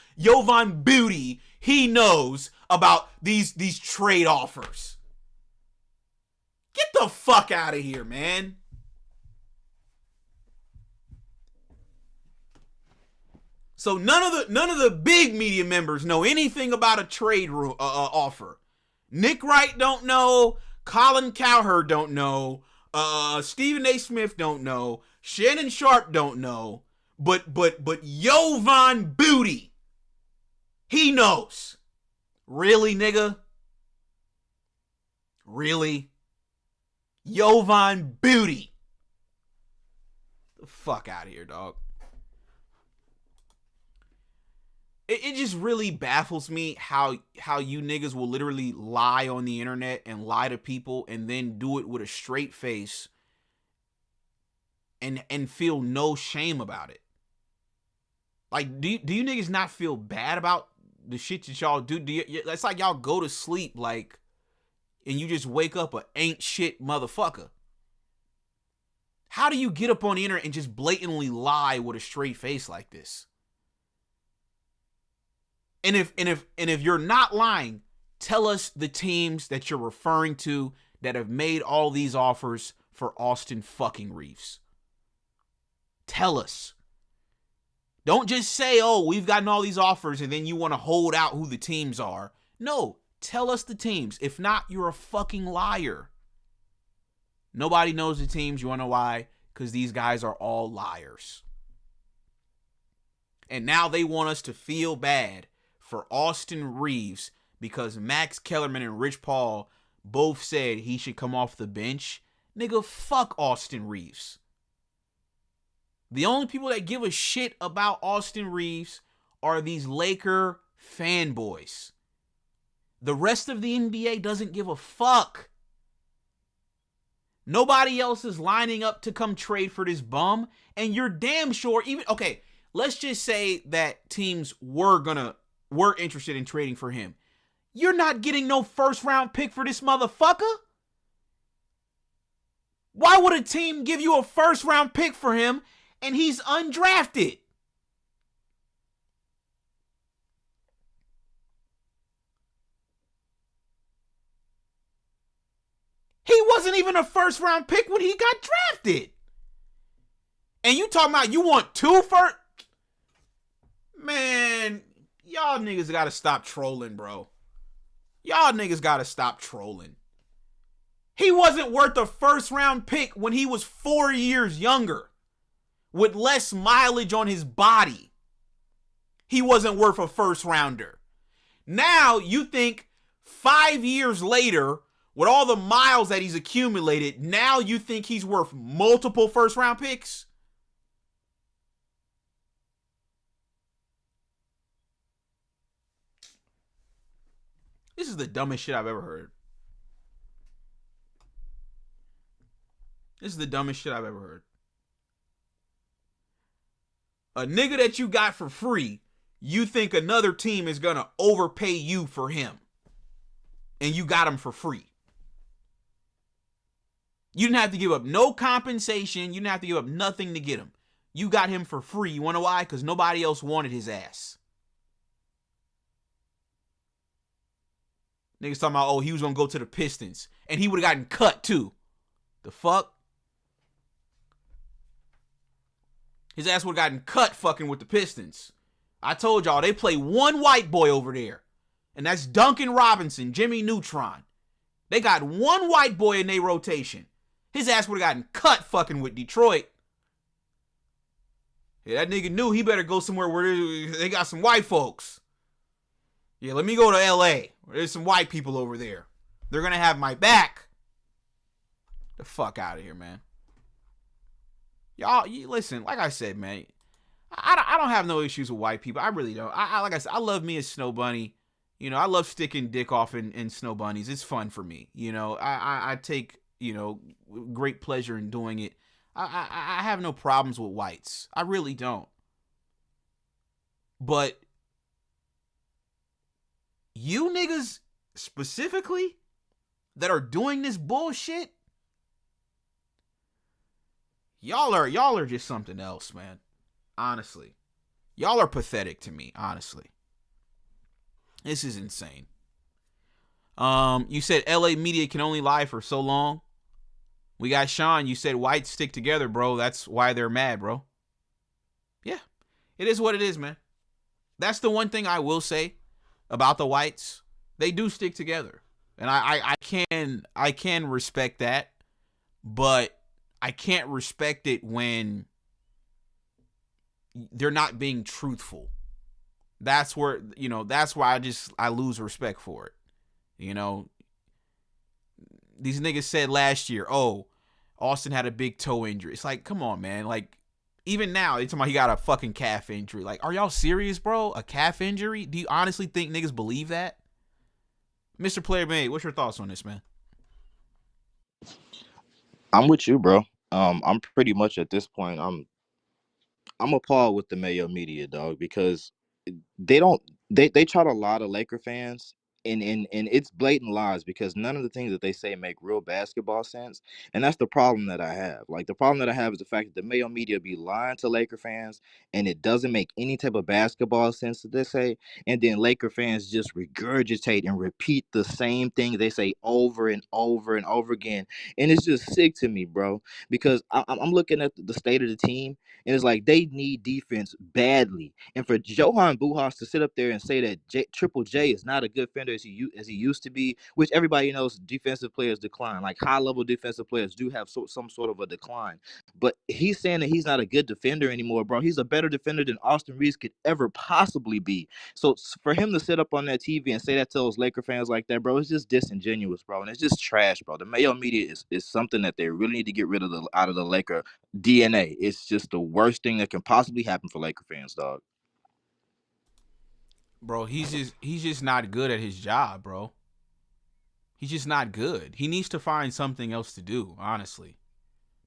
he knows about these trade offers. Get the fuck out of here, man. So none of the big media members know anything about a trade offer. Nick Wright don't know. Colin Cowherd don't know. Stephen A. Smith don't know. Shannon Sharp don't know. But Jovan Booty, he knows. Really, nigga? Really? Jovan Booty. The fuck out of here, dog. It just really baffles me how you niggas will literally lie on the internet and lie to people and then do it with a straight face and feel no shame about it. Like, do you niggas not feel bad about the shit that y'all do? It's like y'all go to sleep like, and you just wake up a ain't shit motherfucker. How do you get up on the internet and just blatantly lie with a straight face like this? And if you're not lying, tell us the teams that you're referring to that have made all these offers for Austin fucking Reaves. Tell us. Don't just say, oh, we've gotten all these offers and then you want to hold out who the teams are. No, tell us the teams. If not, you're a fucking liar. Nobody knows the teams. You want to know why? Because these guys are all liars. And now they want us to feel bad for Austin Reaves because Max Kellerman and Rich Paul both said he should come off the bench. Nigga, fuck Austin Reaves. The only people that give a shit about Austin Reaves are these Laker fanboys. The rest of the NBA doesn't give a fuck. Nobody else is lining up to come trade for this bum, and you're damn sure okay, let's just say that teams were interested in trading for him. You're not getting no first round pick for this motherfucker. Why would a team give you a first round pick for him and he's undrafted? He wasn't even a first round pick when he got drafted. And you talking about you want 2 first? Man, y'all niggas gotta stop trolling, bro. Y'all niggas gotta stop trolling. He wasn't worth a first round pick when he was 4 years younger, with less mileage on his body. He wasn't worth a first rounder. Now you think 5 years later, with all the miles that he's accumulated, now you think he's worth multiple first round picks? This is the dumbest shit I've ever heard. This is the dumbest shit I've ever heard. A nigga that you got for free, you think another team is gonna overpay you for him. And you got him for free. You didn't have to give up no compensation. You didn't have to give up nothing to get him. You got him for free. You wanna know why? Because nobody else wanted his ass. Niggas talking about, oh, he was going to go to the Pistons. And he would have gotten cut, too. The fuck? His ass would have gotten cut fucking with the Pistons. I told y'all, they play one white boy over there. And that's Duncan Robinson, Jimmy Neutron. They got one white boy in their rotation. His ass would have gotten cut fucking with Detroit. Yeah, that nigga knew he better go somewhere where they got some white folks. Yeah, let me go to L.A. There's some white people over there. They're going to have my back. The fuck out of here, man. Y'all, listen, like I said, man, I don't have no issues with white people. I really don't. Like I said, I love me a Snow Bunny. You know, I love sticking dick off in Snow Bunnies. It's fun for me. You know, I take, you know, great pleasure in doing it. I have no problems with whites. I really don't. But you niggas specifically that are doing this bullshit, y'all are just something else, man. Honestly. Y'all are pathetic to me, honestly. This is insane. You said LA media can only lie for so long. We got Sean, you said whites stick together, bro. That's why they're mad, bro. Yeah. It is what it is, man. That's the one thing I will say about the whites. They do stick together. And I can respect that, but I can't respect it when they're not being truthful. That's where, you know, that's why I lose respect for it. You know, these niggas said last year, oh, Austin had a big toe injury. It's like, come on, man. Like, even now, they talking about he got a fucking calf injury. Like, are y'all serious, bro? A calf injury? Do you honestly think niggas believe that? Mr. Player Made, what's your thoughts on this, man? I'm with you, bro. I'm pretty much at this point, I'm appalled with the Mayo media, dog, because they try to lie to Laker fans, and it's blatant lies, because none of the things that they say make real basketball sense. And that's the problem that I have. Like, the problem that I have is the fact that the Mayo media be lying to Laker fans, and it doesn't make any type of basketball sense that they say. And then Laker fans just regurgitate and repeat the same thing they say over and over and over again. And it's just sick to me, bro, because I'm looking at the state of the team, and it's like they need defense badly. And for Johan Buhas to sit up there and say that Triple J is not a good defender as he used to be, which everybody knows defensive players decline. Like, high-level defensive players do have some sort of a decline. But he's saying that he's not a good defender anymore, bro. He's a better defender than Austin Reaves could ever possibly be. So for him to sit up on that TV and say that to those Laker fans like that, bro, it's just disingenuous, bro. And it's just trash, bro. The Mayo media is something that they really need to get rid of out of the Laker DNA. It's just the worst thing that can possibly happen for Laker fans, dog. Bro, he's just not good at his job, bro. He's just not good. He needs to find something else to do, honestly.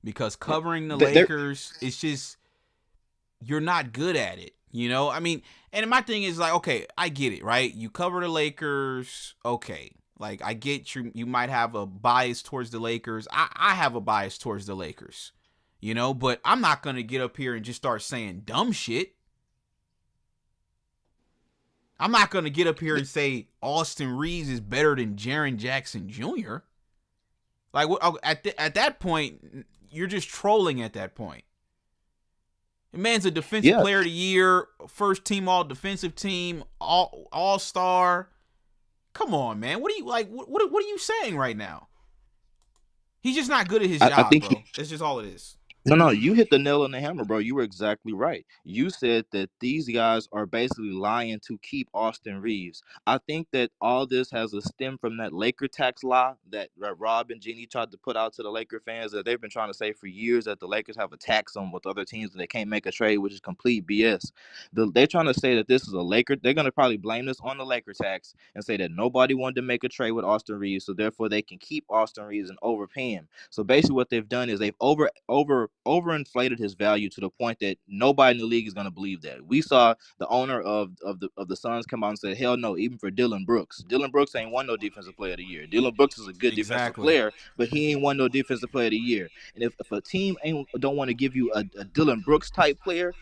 Because covering the Lakers, it's just, you're not good at it, you know? I mean, and my thing is like, okay, I get it, right? You cover the Lakers, okay. Like, I get you might have a bias towards the Lakers. I have a bias towards the Lakers, you know? But I'm not going to get up here and just start saying dumb shit. I'm not going to get up here and say Austin Reaves is better than Jaren Jackson Jr. Like, at that point, you're just trolling at that point. The man's a defensive player of the year, first team all defensive team, all-star. Come on, man. What are you saying right now? He's just not good at his job, bro. That's just all it is. No, you hit the nail on the hammer, bro. You were exactly right. You said that these guys are basically lying to keep Austin Reaves. I think that all this has a stem from that Laker tax lie that Rob and Jeannie tried to put out to the Laker fans, that they've been trying to say for years, that the Lakers have a tax on with other teams and they can't make a trade, which is complete BS. They're trying to say that this is a Laker. They're going to probably blame this on the Laker tax and say that nobody wanted to make a trade with Austin Reaves, so therefore they can keep Austin Reaves and overpay him. So basically what they've done is they've overinflated his value to the point that nobody in the league is going to believe that. We saw the owner of the Suns come out and say, hell no, even for Dylan Brooks. Dylan Brooks ain't won no defensive player of the year. Dylan Brooks is a good defensive player, but he ain't won no defensive player of the year. And if a team don't want to give you a Dylan Brooks type player,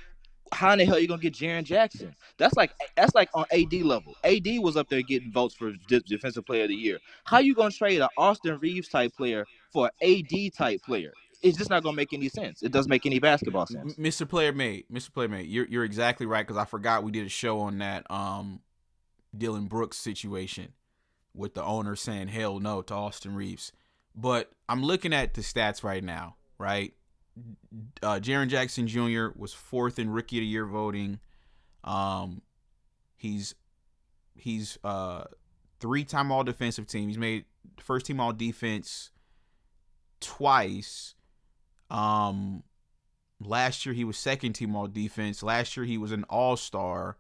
how in the hell are you gonna get Jaren Jackson? That's like on AD level. AD was up there getting votes for defensive player of the year. How you gonna trade an Austin Reaves type player for an AD type player? It's just not gonna make any sense. It doesn't make any basketball sense. Mr. Player Mate, you're exactly right, because I forgot we did a show on that Dylan Brooks situation with the owner saying hell no to Austin Reaves. But I'm looking at the stats right now, right? Jaren Jackson Jr. was 4th in Rookie of the Year voting. He's He's 3-time all defensive team. He's made first team all defense twice. Last year he was second team all defense. Last year he was an all-star.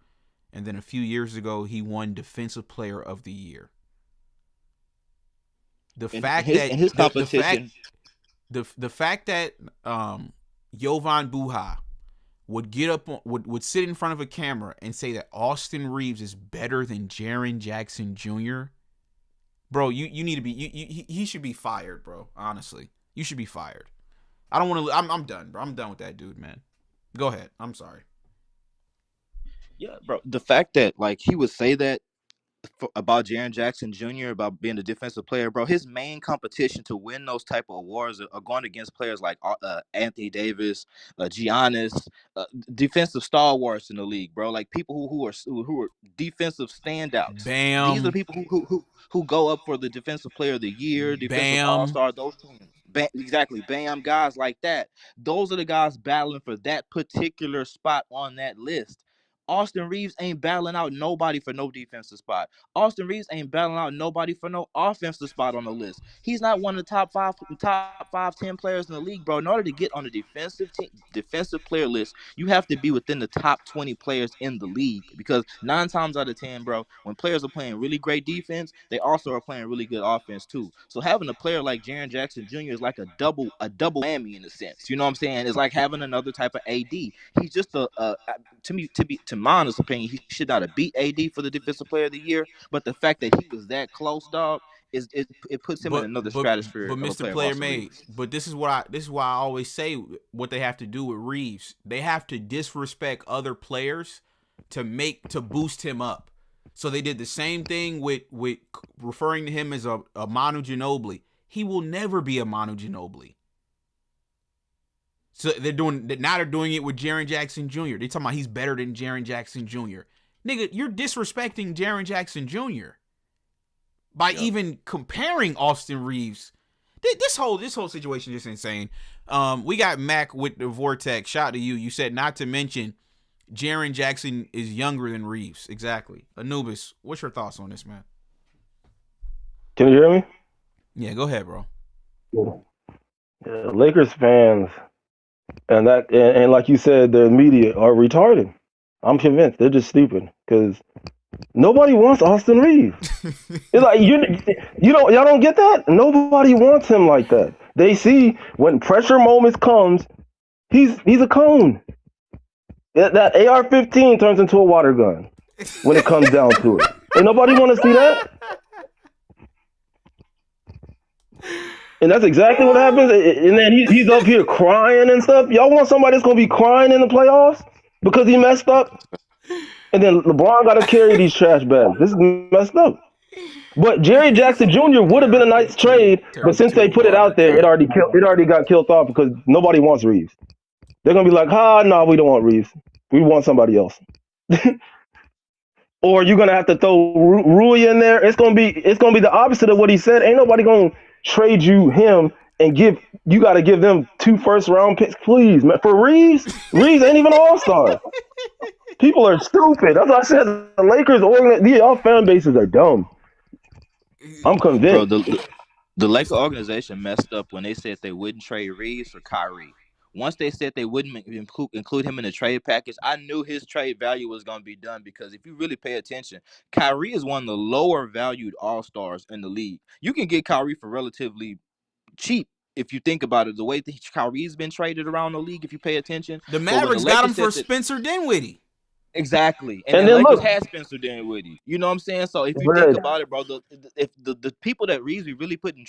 And then a few years ago he won defensive player of the year. The fact that Jovan Buha would get up would sit in front of a camera and say that Austin Reaves is better than Jaren Jackson Jr. Bro, you need to be he should be fired, bro. Honestly, you should be fired. I don't want to. I'm done, bro. I'm done with that dude, man. Go ahead. I'm sorry. Yeah, bro. The fact that like he would say that about Jaren Jackson Jr. about being a defensive player, bro. His main competition to win those type of awards are going against players like Anthony Davis, Giannis, defensive stalwarts in the league, bro. Like people who are defensive standouts. Bam. These are the people who go up for the defensive player of the year, defensive all-star. Those teams. Exactly. Bam, guys like that. Those are the guys battling for that particular spot on that list. Austin Reaves ain't battling out nobody for no defensive spot. Austin Reaves ain't battling out nobody for no offensive spot on the list. He's not one of the top 10 players in the league, bro. In order to get on the defensive player list, you have to be within the top 20 players in the league. Because 9 times out of 10, bro, when players are playing really great defense, they also are playing really good offense too. So having a player like Jaren Jackson Jr. is like a double whammy in a sense. You know what I'm saying? It's like having another type of AD. He's just to my honest opinion, he should not have beat AD for the defensive player of the year. But the fact that he was that close, dog, it puts him in another stratosphere. But Mr. Player Made. But this is why I always say what they have to do with Reaves. They have to disrespect other players to boost him up. So they did the same thing with referring to him as a Manu Ginobili. He will never be a Manu Ginobili. So they're doing it with Jaren Jackson Jr. They talking about he's better than Jaren Jackson Jr. Nigga, you're disrespecting Jaren Jackson Jr. by even comparing Austin Reaves. This whole situation is just insane. We got Mac with the Vortex. Shout out to you. You said not to mention Jaren Jackson is younger than Reaves. Exactly. Anubis, what's your thoughts on this, man? Can you hear me? Yeah, go ahead, bro. Yeah, Lakers fans and like you said, the media are retarded. I'm convinced they're just stupid because nobody wants Austin Reaves. It's like y'all don't get that. Nobody wants him like that. They see when pressure moments comes, he's a cone. That AR-15 turns into a water gun when it comes down to it. And nobody want to see that. And that's exactly what happens. And then he's up here crying and stuff. Y'all want somebody that's going to be crying in the playoffs because he messed up? And then LeBron got to carry these trash bags. This is messed up. But Jerry Jackson Jr. would have been a nice trade, but since they put it out there, it already got killed off because nobody wants Reaves. They're going to be like, no, we don't want Reaves. We want somebody else. Or you're going to have to throw Rui in there. It's going to be the opposite of what he said. Ain't nobody going to trade him and you got to give them 2 first-round picks, please, man. For Reaves ain't even an all-star. People are stupid. That's what I said. The Lakers all fan bases are dumb. I'm convinced. Bro, the Lakers organization messed up when they said they wouldn't trade Reaves for Kyrie. Once they said they wouldn't include him in the trade package, I knew his trade value was going to be done because if you really pay attention, Kyrie is one of the lower valued all-stars in the league. You can get Kyrie for relatively cheap if you think about it. The way that Kyrie's been traded around the league, if you pay attention. The Mavericks got him for Spencer Dinwiddie. Exactly. And then Lakers had Spencer Dinwiddie. You know what I'm saying? So if you think about it, bro, the people that Reaves really put in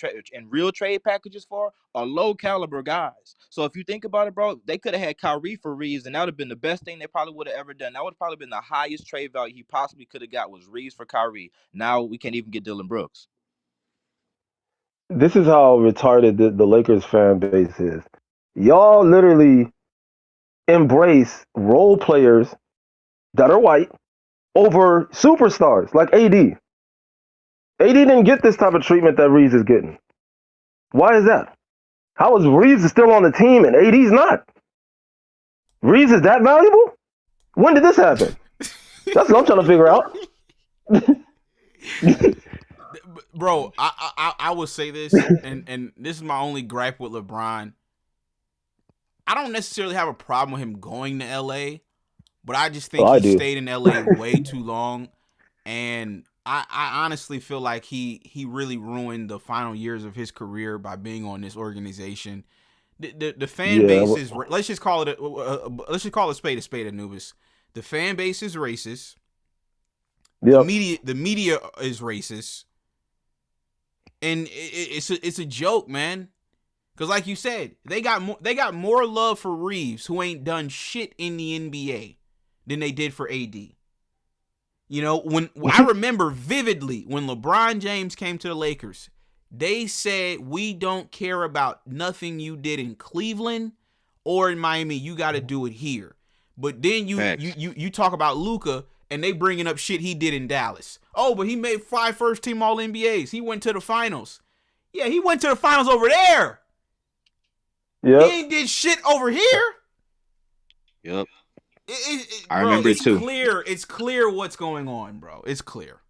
real trade packages for are low caliber guys. So if you think about it, bro, they could have had Kyrie for Reaves, and that would have been the best thing they probably would have ever done. That would have probably been the highest trade value he possibly could have got was Reaves for Kyrie. Now we can't even get Dylan Brooks. This is how retarded the Lakers fan base is. Y'all literally embrace role players that are white over superstars like AD. AD didn't get this type of treatment that Reaves is getting. Why is that? How is Reaves still on the team and AD's not? Reaves is that valuable? When did this happen? That's what I'm trying to figure out. Bro, I will say this, and this is my only gripe with LeBron. I don't necessarily have a problem with him going to LA, but I just think I he do. stayed in LA way too long, and I honestly feel like he really ruined the final years of his career by being on this organization. The fan Yeah. base is, let's just call it a spade, Anubis. The fan base is racist. Yep. The media is racist, and it's a joke, man. Because like you said, they got more love for Reaves, who ain't done shit in the NBA, than they did for AD. You know, when I remember vividly when LeBron James came to the Lakers, they said, we don't care about nothing you did in Cleveland or in Miami. You got to do it here. But then you talk about Luka, and they bringing up shit he did in Dallas. Oh, but he made 5 first-team All-NBAs. He went to the finals. Yeah, he went to the finals over there. Yep. He ain't did shit over here. Yep. I remember it too. It's clear what's going on, bro. It's clear.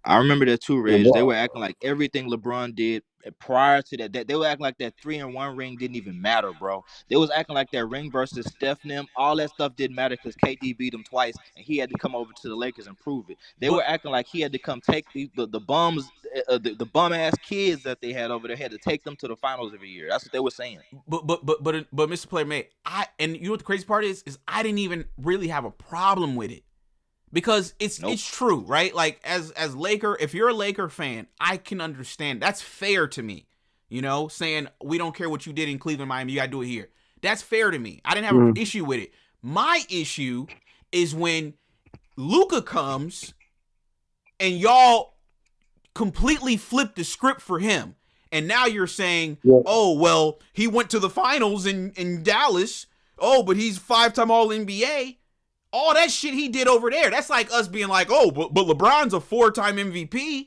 I remember that too, Reg. They were acting like everything LeBron did prior to that they were acting like that 3-1 ring didn't even matter, bro. They was acting like that ring versus Steph and them, all that stuff didn't matter because KD beat him twice and he had to come over to the Lakers and prove it. They were acting like he had to come take the bums, the bum ass kids that they had over there, had to take them to the finals every year. That's what they were saying. But Mr. Player Mate, and you know what the crazy part is I didn't even really have a problem with it. Because it's true, right? Like as Laker, if you're a Laker fan, I can understand. That's fair to me. You know, saying we don't care what you did in Cleveland, Miami, you gotta do it here. That's fair to me. I didn't have an issue with it. My issue is when Luka comes and y'all completely flip the script for him. And now you're saying, oh, well, he went to the finals in Dallas. Oh, but he's 5-time All-NBA. All that shit he did over there, that's like us being like, oh, but LeBron's a 4-time MVP.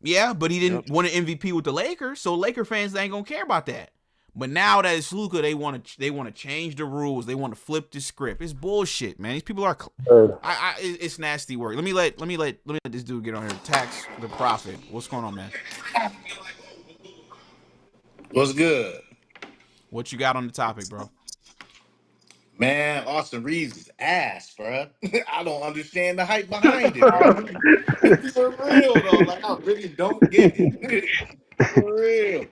Yeah, but he didn't win an MVP with the Lakers, so Laker fans ain't gonna care about that. But now that it's Luka, they want to change the rules. They want to flip the script. It's bullshit, man. These people are, it's nasty work. Let me let this dude get on here. Tax the profit. What's going on, man? What's good? What you got on the topic, bro? Man, Austin Reaves is ass, bro. I don't understand the hype behind it, bro. For real though, like I really don't get it. For real.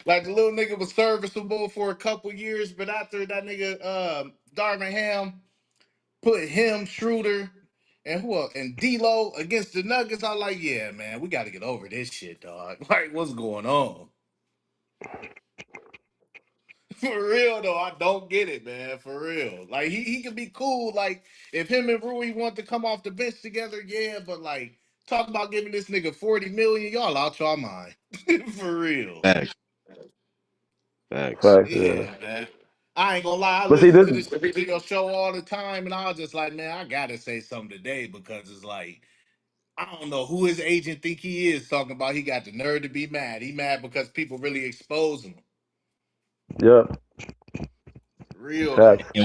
Like the little nigga was serviceable for a couple years, but after that nigga Darvin Ham put him, Schroeder, and who else? And D-Lo against the Nuggets, I like, yeah, man, we gotta get over this shit, dog. Like, what's going on? For real though, I don't get it, man. For real. Like he can be cool. Like if him and Rui want to come off the bench together, yeah, but like talk about giving this nigga 40 million, y'all out y'all mind. For real. Facts. Yeah, man. I ain't gonna lie, I But see, listen this to this video show all the time, and I was just like, man, I gotta say something today because it's like I don't know who his agent think he is talking about. He got the nerve to be mad. He mad because people really expose him. Yep. Real though. Facts.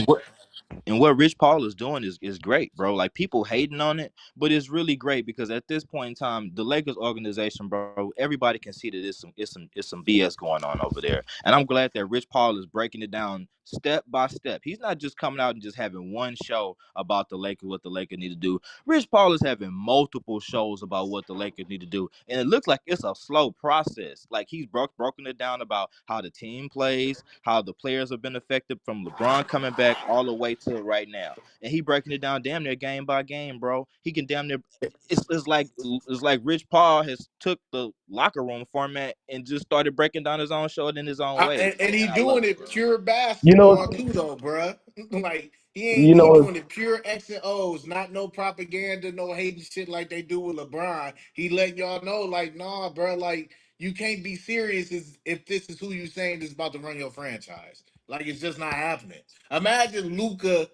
And what Rich Paul is doing is great, bro. Like people hating on it, but it's really great because at this point in time, the Lakers organization, bro, everybody can see that it's some BS going on over there. And I'm glad that Rich Paul is breaking it down step by step. He's not just coming out and just having one show about the Lakers, what the Lakers need to do. Rich Paul is having multiple shows about what the Lakers need to do. And it looks like it's a slow process. Like he's broken it down about how the team plays, how the players have been affected from LeBron coming back all the way to right now. And he breaking it down damn near game by game, bro. He can damn near it's like Rich Paul has took the locker room format and just started breaking down his own show in his own way. And he doing it pure You basketball know, too, though, bruh. Like you he know, doing it pure X and O's, not no propaganda, no hating shit like they do with LeBron. He let y'all know, like, nah, bruh, like you can't be serious if this is who you saying is about to run your franchise. Like it's just not happening. Imagine Luka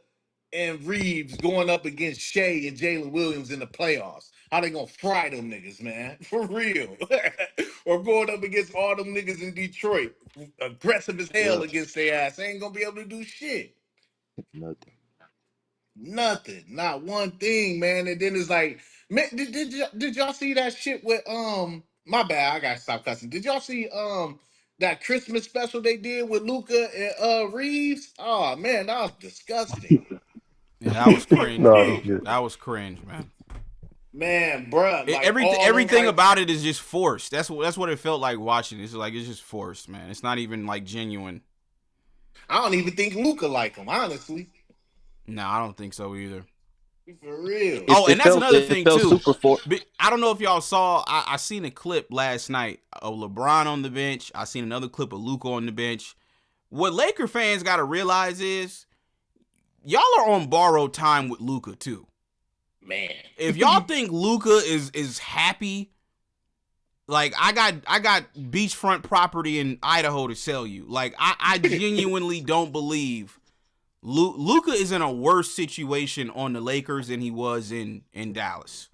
and Reaves going up against Shea and Jalen Williams in the playoffs. How they gonna fry them niggas, man? For real. Or going up against all them niggas in Detroit, aggressive as hell Yeah. against their ass. They ain't gonna be able to do shit. Nothing. Nothing, not one thing, man. And then it's like, man, did y'all see that shit with My bad, I gotta stop cussing. Did y'all see that Christmas special they did with Luca and Reaves? Oh man, that was disgusting. Yeah, that was cringe, bro. No, That was cringe, man. Man, bruh, like all them Everything like about it is just forced. That's what it felt like watching. It's just forced, man. It's not even like genuine. I don't even think Luca like him, honestly. No, I don't think so either. For real. Oh, and that's another It thing felt too. super for. I don't know if y'all saw. I seen a clip last night of LeBron on the bench. I seen another clip of Luka on the bench. What Laker fans got to realize is y'all are on borrowed time with Luka too. Man, if y'all think Luka is happy, like I got beachfront property in Idaho to sell you. Like I genuinely don't believe Luka is in a worse situation on the Lakers than he was in Dallas.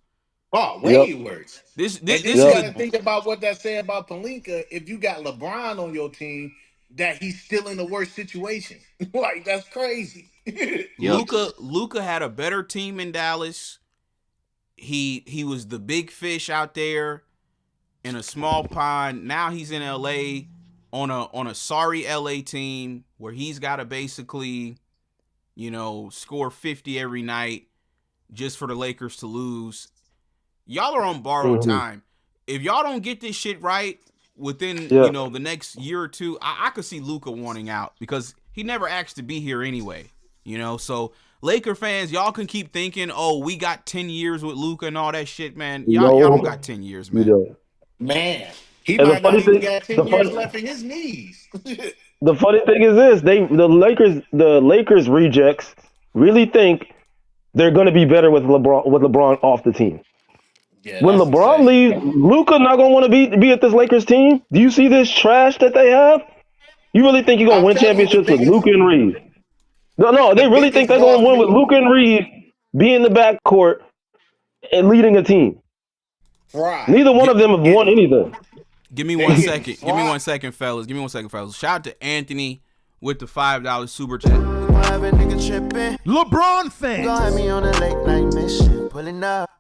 Oh, way worse. This And then is you got to a think about what that said about Pelinka. If you got LeBron on your team, that he's still in a worse situation. Like that's crazy. Luka had a better team in Dallas. He was the big fish out there in a small pond. Now he's in LA on a sorry LA team where he's got to basically, score 50 every night just for the Lakers to lose. Y'all are on borrowed time. If y'all don't get this shit right within, the next year or two, I could see Luka wanting out because he never asked to be here anyway. So Laker fans, y'all can keep thinking, oh, we got 10 years with Luka and all that shit, man. Y'all don't got 10 years, man. Man, he And the might not funny even thing, got 10 years left in his knees. the funny thing is this: the Lakers rejects really think they're going to be better with LeBron off the team. Yeah, When that's LeBron insane. leaves, Luka not going to want to be at this Lakers team. Do you see this trash that they have? You really think you're going to I'm win telling you, championships with Luka and Reeves? No, the they really think biggest they're going loss to win with we Luka and Reeves, be in the backcourt and leading a team. Fry. Neither one of them have won anything. Give me They one getting second. Give me fried. 1 second, fellas. Give me 1 second, fellas. Shout out to Anthony with the $5 super chat. LeBron fans.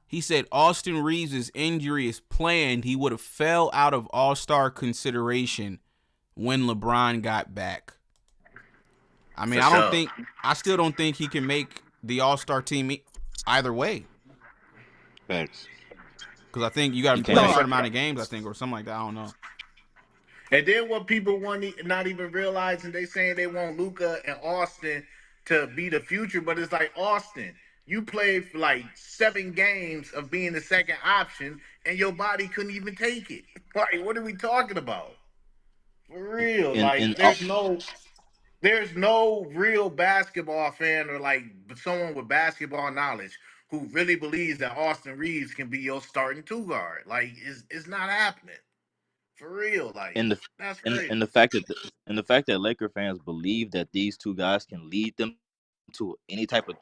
He said Austin Reeves' injury is planned. He would have fell out of All-Star consideration when LeBron got back. I mean, I still don't think he can make the All-Star team either way. Thanks. Because I think you got to play a certain amount of games, I think, or something like that. I don't know. And then what people want not even realizing, they saying they want Luca and Austin to be the future, but it's like Austin, you played for like 7 games of being the second option, and your body couldn't even take it. Like, what are we talking about? For real, like And there's no real basketball fan or like someone with basketball knowledge who really believes that Austin Reeves can be your starting 2 guard. Like, it's not happening. For real, like and the that's and crazy. the fact that Laker fans believe that these two guys can lead them to any type of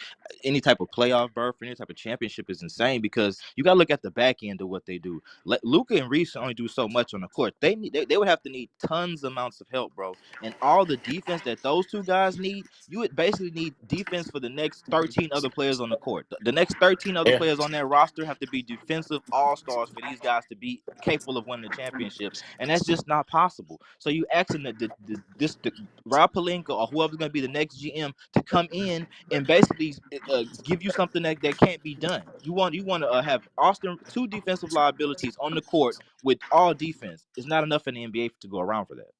playoff berth, any type of championship is insane because you got to look at the back end of what they do. Luka and Reese only do so much on the court. They would have to need tons amounts of help, bro. And all the defense that those two guys need, you would basically need defense for the next 13 other players on the court. The next 13 other Yeah. players on that roster have to be defensive all-stars for these guys to be capable of winning the championship, and that's just not possible. So you asking the Rob Pelinka or whoever's going to be the next GM to come in and basically give you something that can't be done. You want to have Austin 2 defensive liabilities on the court with all defense. It's not enough in the NBA to go around for that.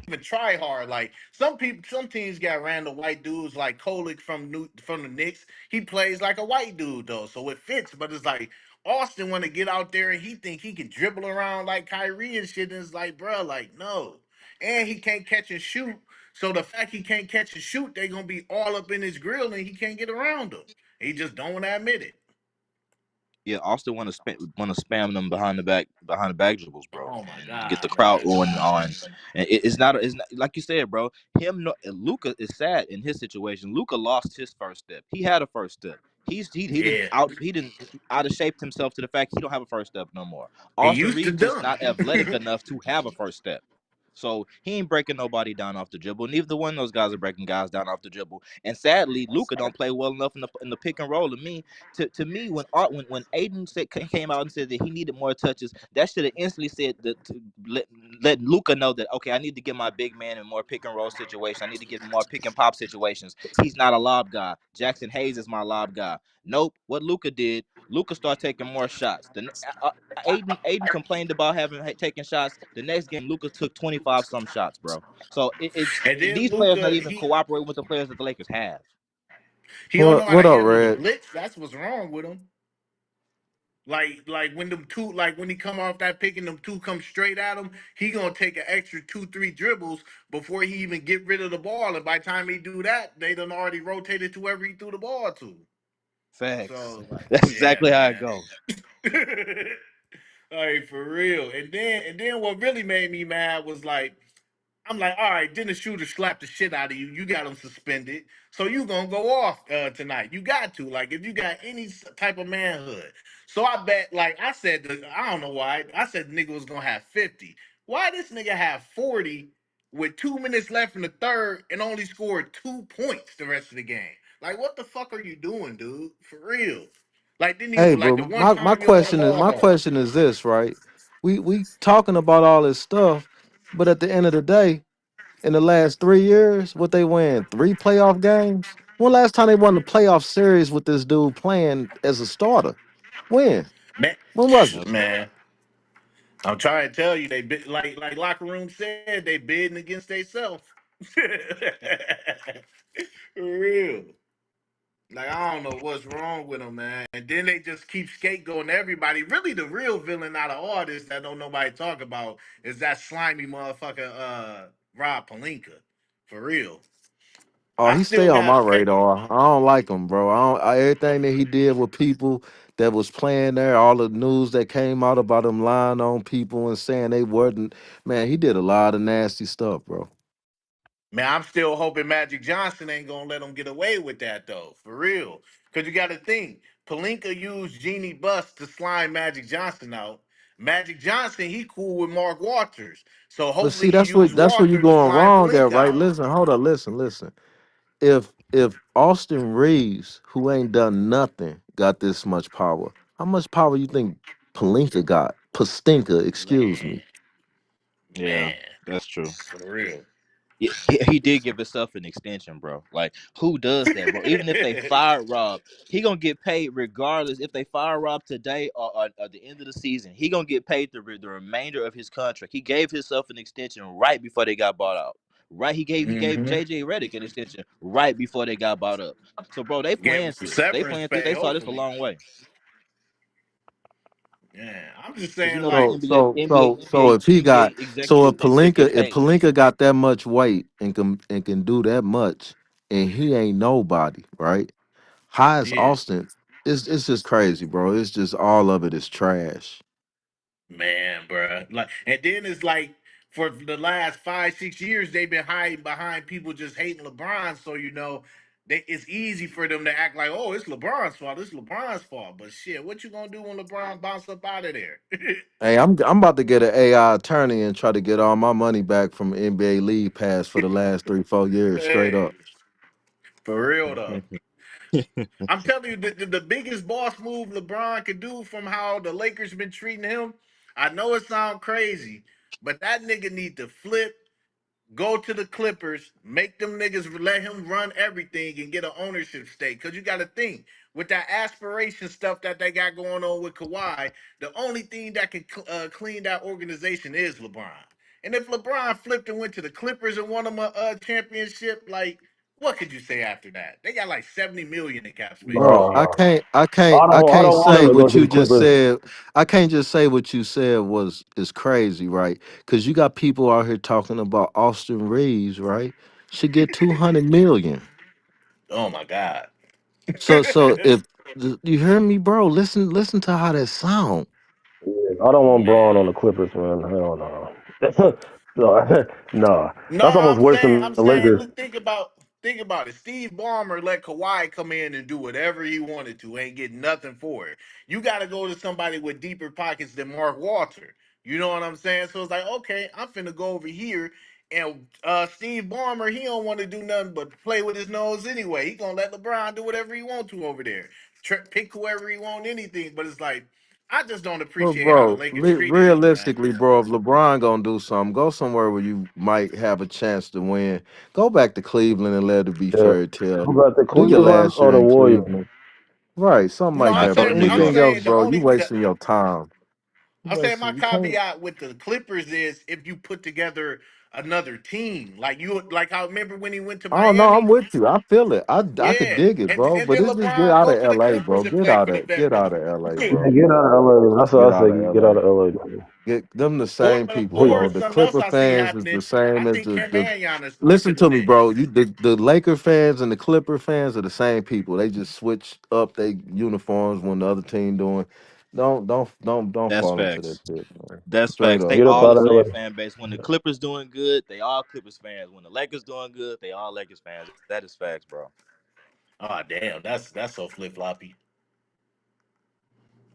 Even try hard. Like some teams got random white dudes like Kolick from the Knicks. He plays like a white dude though, so it fits. But it's like Austin want to get out there and he think he can dribble around like Kyrie and shit. And it's like, bro, like no. And he can't catch and shoot. So the fact he can't catch and shoot, they gonna be all up in his grill and he can't get around them. He just don't want to admit it. Yeah, Austin want to spam them behind the back dribbles, bro, Oh my and get the God, crowd bro. going on. And it's not like you said, bro. Luca is sad in his situation. Luca lost his first step. He had a first step. Yeah. He didn't out of shaped himself to the fact he don't have a first step no more. He Austin used to Reeves just dunk. not athletic enough to have a first step. So he ain't breaking nobody down off the dribble. Neither one of those guys are breaking guys down off the dribble. And sadly, Luca don't play well enough in the pick and roll. To me, when Aiden came out and said that he needed more touches, that should have instantly said that to let Luca know that, okay, I need to get my big man in more pick and roll situations. I need to get more pick and pop situations. He's not a lob guy. Jackson Hayes is my lob guy. Nope. What Luca did, Luca started taking more shots. Aiden complained about having taken shots. The next game, Luca took 25 some shots, bro. So And then these players not Luca, even cooperating with the players that the Lakers have. he don't know What how to what up, handle the Red? blitz. That's what's wrong with him. Like when them two, like when he come off that pick and them two come straight at him, he gonna take an extra 2, 3 dribbles before he even get rid of the ball. And by the time he do that, they done already rotated to whoever he threw the ball to. Facts. So like, That's yeah, exactly how it man. go. Like for real. And then what really made me mad was like, I'm like, all right, then the shooter slapped the shit out of you. You got him suspended. So you gonna go off tonight. You got to. Like, if you got any type of manhood. So I bet, like I said, I don't know why. I said the nigga was gonna have 50. Why this nigga have 40 with 2 minutes left in the third and only scored 2 points the rest of the game? Like, what the fuck are you doing, dude? For real. Like, didn't Hey, even but like the one my time you hold the question is ball my home. question is this, right? We talking about all this stuff, but at the end of the day, in the last 3 years, what they win? 3 playoff games? When last time they won the playoff series with this dude playing as a starter? When? Man, When was it? man. I'm trying to tell you, they like locker room said, they bidding against themselves. For real. Like I don't know what's wrong with them, man. And then they just keep scapegoating everybody. Really, the real villain out of all this that don't nobody talk about is that slimy motherfucker, Rob Palinka. For real. Oh, I he stay still on got my faith. radar. I don't like him, bro. Everything that he did with people that was playing there, all the news that came out about him lying on people and saying they wasn't. Man, he did a lot of nasty stuff, bro. Man, I'm still hoping Magic Johnson ain't gonna let him get away with that though, for real. Cause you gotta think, Palinka used Jeannie Buss to slime Magic Johnson out. Magic Johnson, he cool with Mark Walters. So But hopefully see, he used that's where you Walters to going slime wrong at, Palinka right? out. Listen, hold on, listen. If Austin Reeves, who ain't done nothing, got this much power, how much power you think Palinka got? Pastinka, excuse Man, me. Yeah, man, that's true. for real. He did give himself an extension, bro. Like, who does that, bro? Even if they fired Rob, he gonna get paid regardless. If they fire Rob today or at the end of the season, he gonna get paid the remainder of his contract. He gave himself an extension right before they got bought out. Right, he gave Mm-hmm. JJ Redick an extension right before they got bought up. So, bro, they Gave him planned some this. They severance planned this. pay, They saw this a hopefully. long way. Yeah, I'm just Cause you saying know those like, So if he got NBA if executives, they sick of Palinka pay. got that much weight and can do that much and he ain't nobody, right? How is yeah. Austin? It's just crazy, bro. It's just all of it is trash. Man, bruh. Like, and then it's like for the last 5, 6 years, they've been hiding behind people just hating LeBron. So it's easy for them to act like, oh, it's LeBron's fault. It's LeBron's fault. But shit, what you gonna do when LeBron bounce up out of there? Hey, I'm about to get an AI attorney and try to get all my money back from NBA League Pass for the last 3 4 years, straight Hey, up. for real though. I'm telling you, the biggest boss move LeBron could do from how the Lakers been treating him. I know it sounds crazy, but that nigga need to flip. Go to the Clippers, make them niggas let him run everything and get an ownership stake. Cause you got to think with that aspiration stuff that they got going on with Kawhi, the only thing that can clean that organization is LeBron. And if LeBron flipped and went to the Clippers and won them a championship, like what could you say after that? They got like 70 million in cap space Bro, this Bro, I year. can't I I can't I don't I can't don't want him say to go what to the you just Clippers. said. I can't just say what you said is crazy, right? Because you got people out here talking about Austin Reeves, right? Should get 200 million. Oh my God. So You hear me, bro? Listen to how that sound. I don't want Braun on the Clippers, man. Hell no. No, no. No, That's almost worse I'm than the saying, Lakers. look, think about it. Steve Ballmer let Kawhi come in and do whatever he wanted to, ain't get nothing for it. You got to go to somebody with deeper pockets than Mark Walter. You know what I'm saying? So it's like, okay, I'm finna go over here, and Steve Ballmer, he don't want to do nothing but play with his nose anyway. He gonna let LeBron do whatever he want to over there, pick whoever he want, anything. But it's like, I just don't Well, appreciate how the bro, Lakers treated him, man. realistically, bro, if LeBron gonna do something, go somewhere where you might have a chance to win. Go back to Cleveland and let it be Yeah. fairy tale. Who got the Do your Cleveland last or year the in Warriors? Cleveland. Right, something No, like I'm that, bro. saying, New I'm Anything York. else, saying the bro, you only. wasting your time. You I'm saying my wasting. You can't. caveat with the Clippers is if you put together another team, like I remember when he went to Oh no, I'm Miami, with you. I feel it. I could yeah, dig it, bro. and But then it's just get LeBron out go of to the LA, bro. Clippers and play for the Get out veterans. of LA, Yeah, bro. get out of LA. That's what Get I out say. of Get out LA. of LA. Man. Get them the or same people, Please. or bro. The something else Clipper I see fans is happening. the same I as think Kevin the. and Giannis Listen triple to me, J. bro. The Laker fans and the Clipper fans are the same people. They just switch up their uniforms when the other team doing. Don't That's fall into that facts. shit, man. That's Straight facts. They up, Get up all bro. out the of LA. same fan base. When the Clippers doing good, they all Clippers fans. When the Lakers doing good, they all Lakers fans. That is facts, bro. Oh damn, that's so flip floppy.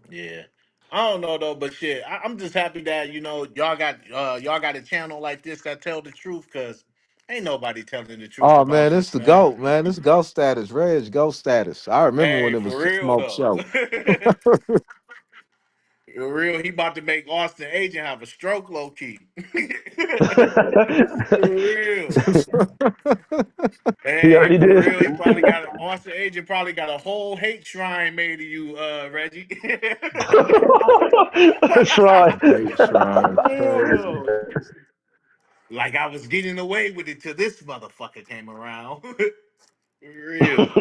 Yeah. I don't know though, but shit, I'm just happy that y'all got a channel like this that tell the truth, cause ain't nobody telling the truth Oh about man, it's this, the man. GOAT, man. It's GOAT status. Reg GOAT status. I remember when Hey, it for was the real smoke though. show. For real, he about to make Austin Agent have a stroke low key. For real. He Hey, already for did. real, he probably got Austin Agent probably got a whole hate shrine made of you, Reggie. Try. Hate shrine, Real crazy. though. Like I was getting away with it till this motherfucker came around. For real.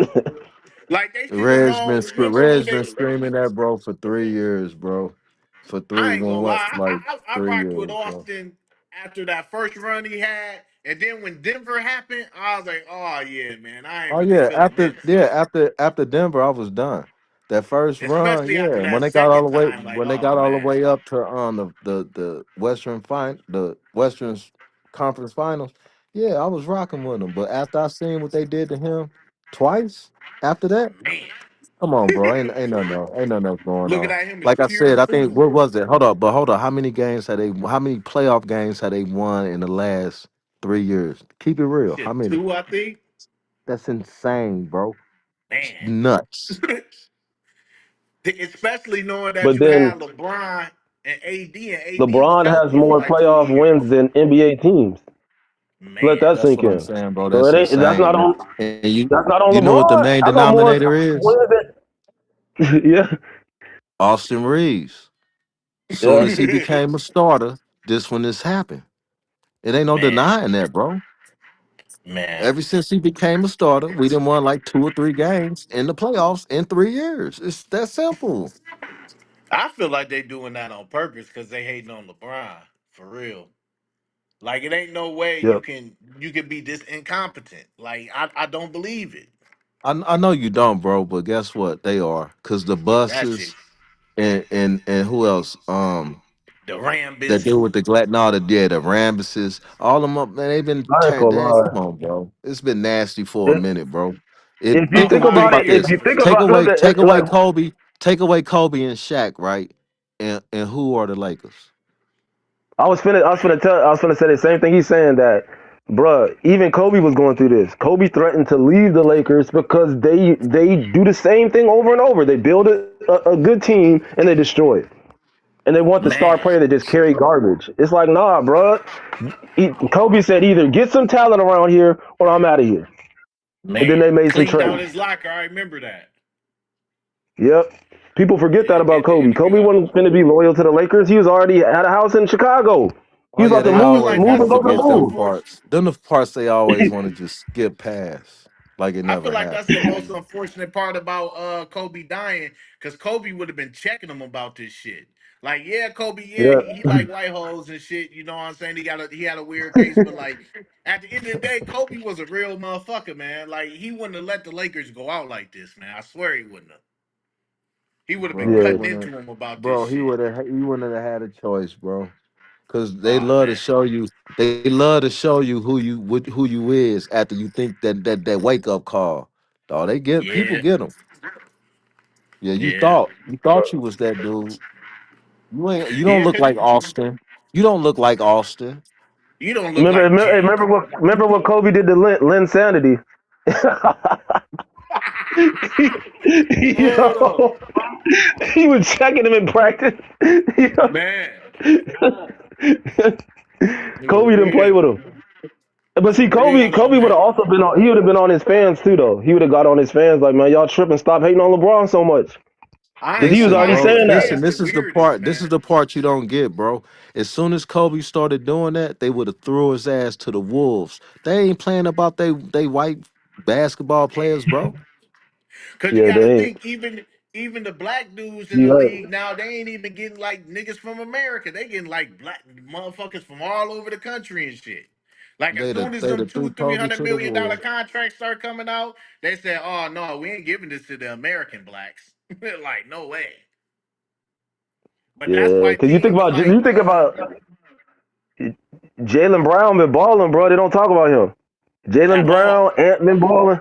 Like they should have known. Remember when Reg they? been screaming that, bro, for 3 years, bro. For three, I ain't gonna when what, lie. like I three rocked with years, bro. Austin after that first run he had, and then when Denver happened, I was like, oh yeah, man, I ain't Oh really yeah, feeling this. after Denver, I was done. That first run, Especially after yeah. that second time, like, When they oh got all the man, way up to the Western Conference Finals, yeah, I was rocking with them. But after I seen what they did to him twice, after that, man, come on, bro, ain't nothing else going looking on. at him is Like I pure said, I think fool. what was it? Hold up. How many playoff games had they won in the last 3 years? Keep it real. How Shit, many? two, I think. That's insane, bro. It's Man, nuts. especially knowing that But you then had LeBron and AD was LeBron has healthy for more like 2 playoff years. wins than NBA teams. Let Man, that That's sink what I'm in. saying, bro. So That's it ain't. That's not insane. on. And That's not on you know what the LeBron. main I got more denominator is? wins than. Yeah. Austin Reeves. Soon Yeah. as he became a starter, this when this happened. It ain't no man, denying that, bro. man. Ever since he became a starter, we didn't won like 2 or 3 games in the playoffs in 3 years. It's that simple. I feel like they doing that on purpose because they hating on LeBron for real. Like it ain't no way Yep. you can be this incompetent. Like I don't believe it. I know you don't, bro, but guess what? They are. Cause the That shit. buses and who else? The That Rambus. deal with the the Rambuses, all them up, man. They've been I ain't trying. gonna Dang, lie. come on, bro. It's been nasty for a If, minute, bro. if you Oh, think Think about it, about if this. you for think sure. about look at it, like Take away Kobe and Shaq, right? And who are the Lakers? I was finna say the same thing. He's saying that, bruh, even Kobe was going through this. Kobe threatened to leave the Lakers because they do the same thing over and over. They build a good team and they destroy it. And they want the star Man, player that just carry garbage. It's like, nah, bruh. Kobe said either get some talent around here or I'm out of here. And then man. they made some Cleaned out trades. his locker. I remember that. Yep. People forget that Yeah, about did the Kobe. Kobe interview after. wasn't going to be loyal to the Lakers. He was already at a house in Chicago. He Oh was yeah, about to they I feel move, like always move want that's to and the go to the forget most them move. unfortunate. parts. Them the parts they always want to just skip past, like it I feel never like that's the happened. most unfortunate part about Kobe dying, because Kobe would have been checking him about this shit. Like, yeah, Kobe, yeah, Yeah. he like white hoes and shit. You know what I'm saying? He had a weird case, but like at the end of the day, Kobe was a real motherfucker, man. Like he wouldn't have let the Lakers go out like this, man. I swear he wouldn't have. He would have been Bro, he cutting wouldn't. into him about this Bro, shit. he wouldn't have had a choice, bro. Cause they Oh love to man. show you. They love to show you who you is after you think that wake up call. Oh, they get people Yeah. get them. Yeah, Yeah. you thought you was that dude. You don't Yeah, look cause like Austin. You don't look like Austin. you don't look Remember, like Jay. remember what Kobe did to Lynn Sanity? You Word up. know, he was checking him in practice. You know? Man. Kobe For didn't play with real. him. But see, For real though, Kobe would man. have also been on. He would have been on his fans too, though. He would have got on his fans like, man, y'all tripping. Stop hating on LeBron so much. I Because ain't he was gonna Listen, already lie, bro. his saying that. Listen, fans the weirdest, this is man. the part you don't get, bro. As soon as Kobe started doing that, they would have threw his ass to the wolves. They ain't playing about they white basketball players, bro. Cause you Yeah, gotta they ain't. think, even the black dudes in You the right. league now, they ain't even getting like niggas from America. They getting like black motherfuckers from all over the country and shit. Like as soon as They them the two, threw three Kobe hundred to the million dollar wolves. contracts start coming out, they said, "Oh no, we ain't giving this to the American blacks." Like no way. But that's Yeah, why because you think teams about like Jalen Brown been balling, bro. They don't talk about him. at Jalen Brown, all. Ant been balling,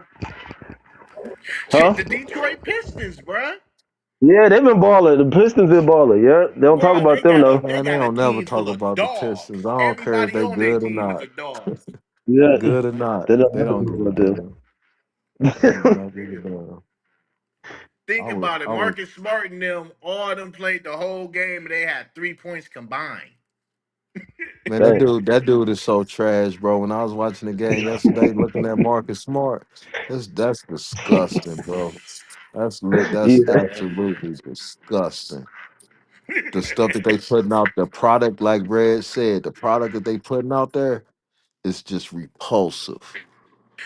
Shit, huh? the Detroit Pistons, bruh. Yeah, they've been balling. The Pistons been balling. Yeah, they don't talk Bro, about them though. they Man, they got a don't never team talk full of about the dogs. Pistons. I don't care if Everybody they on their good or team is not. a dog. Yeah, Good or not. they don't They don't talk give a about them. damn. They do not give a damn. Think about it. I was Marcus Smart and them, all of them played the whole game and they had 3 points combined. Man, Dang. that dude is so trash, bro. When I was watching the game yesterday, looking at Marcus Smart, that's disgusting, bro. That's Yeah. absolutely disgusting. The stuff that they putting out, the product, like Red said, the product that they putting out there is just repulsive.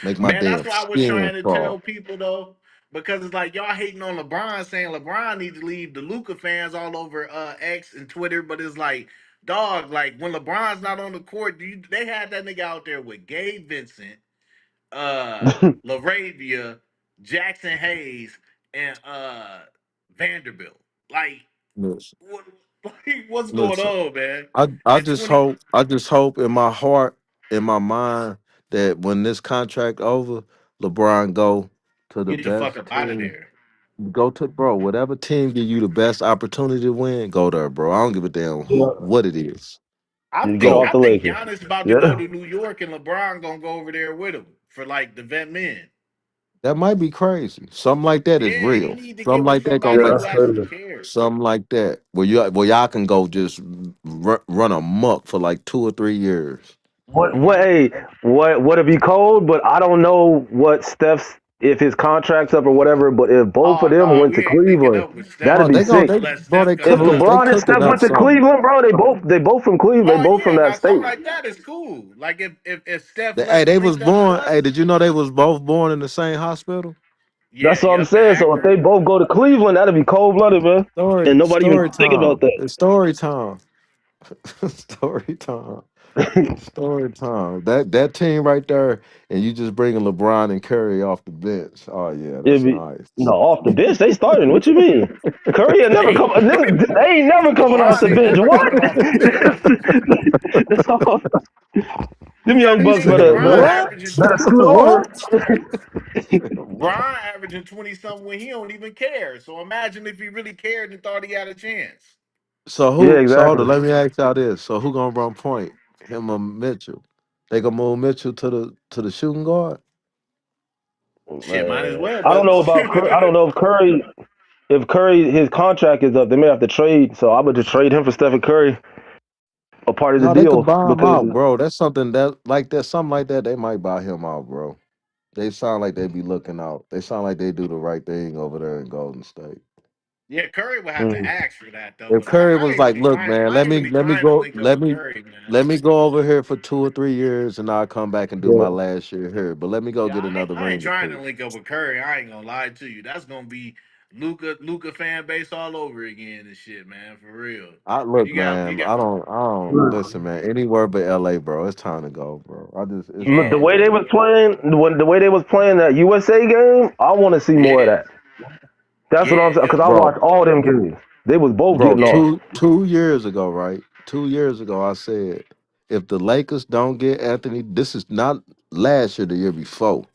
Make my Man, that's damn what I was skin trying to tell crawl. people though. Because it's like y'all hating on LeBron, saying LeBron needs to leave the Luca fans all over X and Twitter, but it's like, dog, like when LeBron's not on the court, they had that nigga out there with Gabe Vincent, Laravia, Jackson Hayes, and Vanderbilt. Like, Listen, what, like, what's going listen. on, man? I And just 20 hope in my heart, in my mind, that when this contract over, LeBron go to the get the fuck best up out of team. there. Go to bro, whatever team give you the best opportunity to win, go there, bro. I don't give a damn Yeah. what it is. Just get Go. off I the think Lakers. Giannis about to go Yeah. to New York and LeBron gonna go over there with him for like the vet men. That might be crazy. Something like that is Yeah, he real. need to Something get with like that gonna Yeah, somebody make who that's actually crazy. cares. something like that where y'all can go just run amok for like 2 or 3 years. Hmm. What if he cold? But I don't know what Steph's if his contract's up or whatever. But if both of Oh them no, went we to ain't linking Cleveland, up with Steph that'd Oh, be sick. unless Steph If come back. they LeBron and cooking Steph up went to something. Cleveland, bro, they both from Cleveland. Oh They both from yeah, that now state. something like that is cool. Like if Steph Hey, they was linked up with born. us, Hey, did you know they was both born in the same hospital? That's yeah, what I'm yep, the saying. So if they Akron. both go to Cleveland, that'd be cold blooded, man. And nobody even Story think time. about that. It's story time. Story time. Story time. That team right there, and you just bringing LeBron and Curry off the bench. Oh yeah, It'd that's be nice. no off the bench. They starting. What you mean? Curry had never They come. They ain't never coming off LeBron the ain't bench. never What? coming off the bench. Them You young gotta He bucks think said, better "What? scoot over. What? Brian averaging 20 something when he don't even care. So imagine if he really cared and thought he had a chance. So Yeah, who? So hold exactly. on, let me ask y'all this. So who gonna run point? Him or Mitchell? They gonna move Mitchell to the shooting guard? Shit, might as well, I don't but know about. I don't know if Curry. If Curry his contract is up, they may have to trade. So I would just trade him for Stephen Curry, a part of the No, they could deal buy him because out, bro. That's something something like that. They might buy him out, bro. They sound like they be looking out. They sound like they do the right thing over there in Golden State. yeah, Curry would have to ask for that though. If But Curry was like, "Look, man, I ain't really trying to link up with Curry, man. let me go over here for 2 or 3 years, and I'll come back and do my last year here. But let me go Yeah, get another I ain't ring or trying to two." link up with Curry. I ain't gonna lie to you. That's gonna be Luca fan base all over again and shit, man. For real. I look, You man. got I don't listen, man. Anywhere but LA, bro. It's time to go, bro. It's look, the time to way they go. was playing, the way they was playing that USA game, I want to see more of yeah. that. That's what I'm saying. Yeah, Because I bro. watched all them games. They was both Bro, getting off. two years ago, right? 2 years ago, I said if the Lakers don't get Anthony, this is not last year, the year before.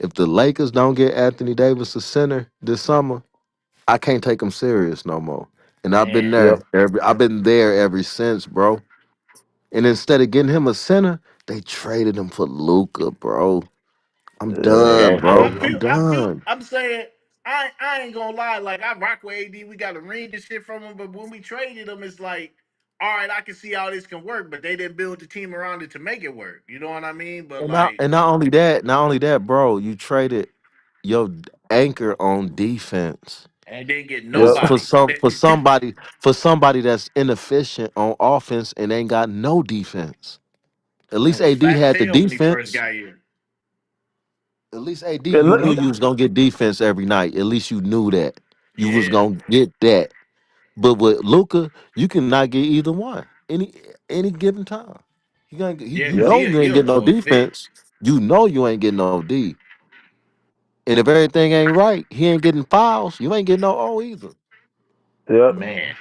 If the Lakers don't get Anthony Davis a center this summer, I can't take them serious no more. And Man. Yep. I've been there ever since, bro. And instead of getting him a center, they traded him for Luka, bro. I'm Yeah, that's what done, I'm bro. saying. I'm done. I'm saying I ain't gonna lie. Like I rock with AD. We got a ring and shit from him, but when we traded him, it's like, all right, I can see how this can work, but they didn't build the team around it to make it work. You know what I mean? But like, Not only that, bro, you traded your anchor on defense. and they get Yep. nobody. For somebody that's inefficient on offense and ain't got no defense. At That least was AD fat as had the hell when he first defense. got here. At least AD, And you knew look, you was gonna get defense every night. At least you knew that you was Yeah, gonna get that. But with Luca, you cannot get either one any given time. yeah, You because yep. know you he ain't a getting no little thick. defense. You know you ain't getting no D. And if everything ain't right, he ain't getting fouls. You ain't getting no O either. Yep. Man,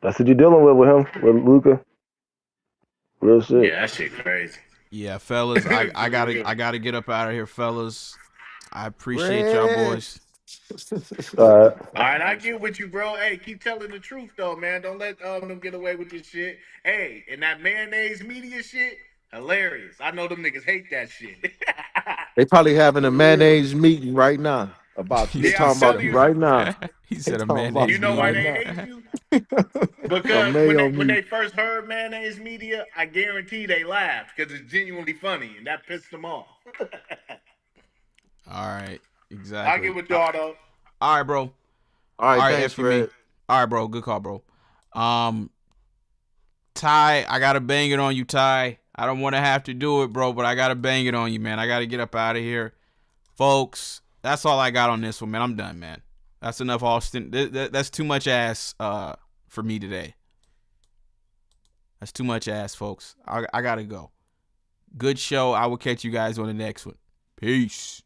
That's what you're dealing with him, with Luca. Real shit. yeah, that shit crazy. Yeah, fellas, I For gotta real. I gotta get up out of here, fellas. I appreciate y'all Red. boys. All right. All right, I get with you, bro. Hey, keep telling the truth though, man. Don't let them get away with this shit. Hey, and that mayonnaise media shit, hilarious. I know them niggas hate that shit. They probably having a For real. mayonnaise meeting right now about you. They Yeah, I'm talking said about telling you you. right now. he They said a talking You about mayonnaise you know why right media. they now. hate you? A Because mayo when meeting. they first heard mayonnaise media, I guarantee they laughed because it's genuinely funny, and that pissed them off. All right, I get exactly. with y'all though. All right, bro. All right, All right, thanks, F you me. Red. All right, bro. Good call, bro. Ty, I gotta bang it on you, Ty. I don't want to have to do it, bro, but I gotta bang it on you, man. I gotta get up out of here, folks. That's all I got on this one, man. I'm done, man. That's enough, Austin. That's too much ass for me today. That's too much ass, folks. I gotta go. Good show. I will catch you guys on the next one. Peace.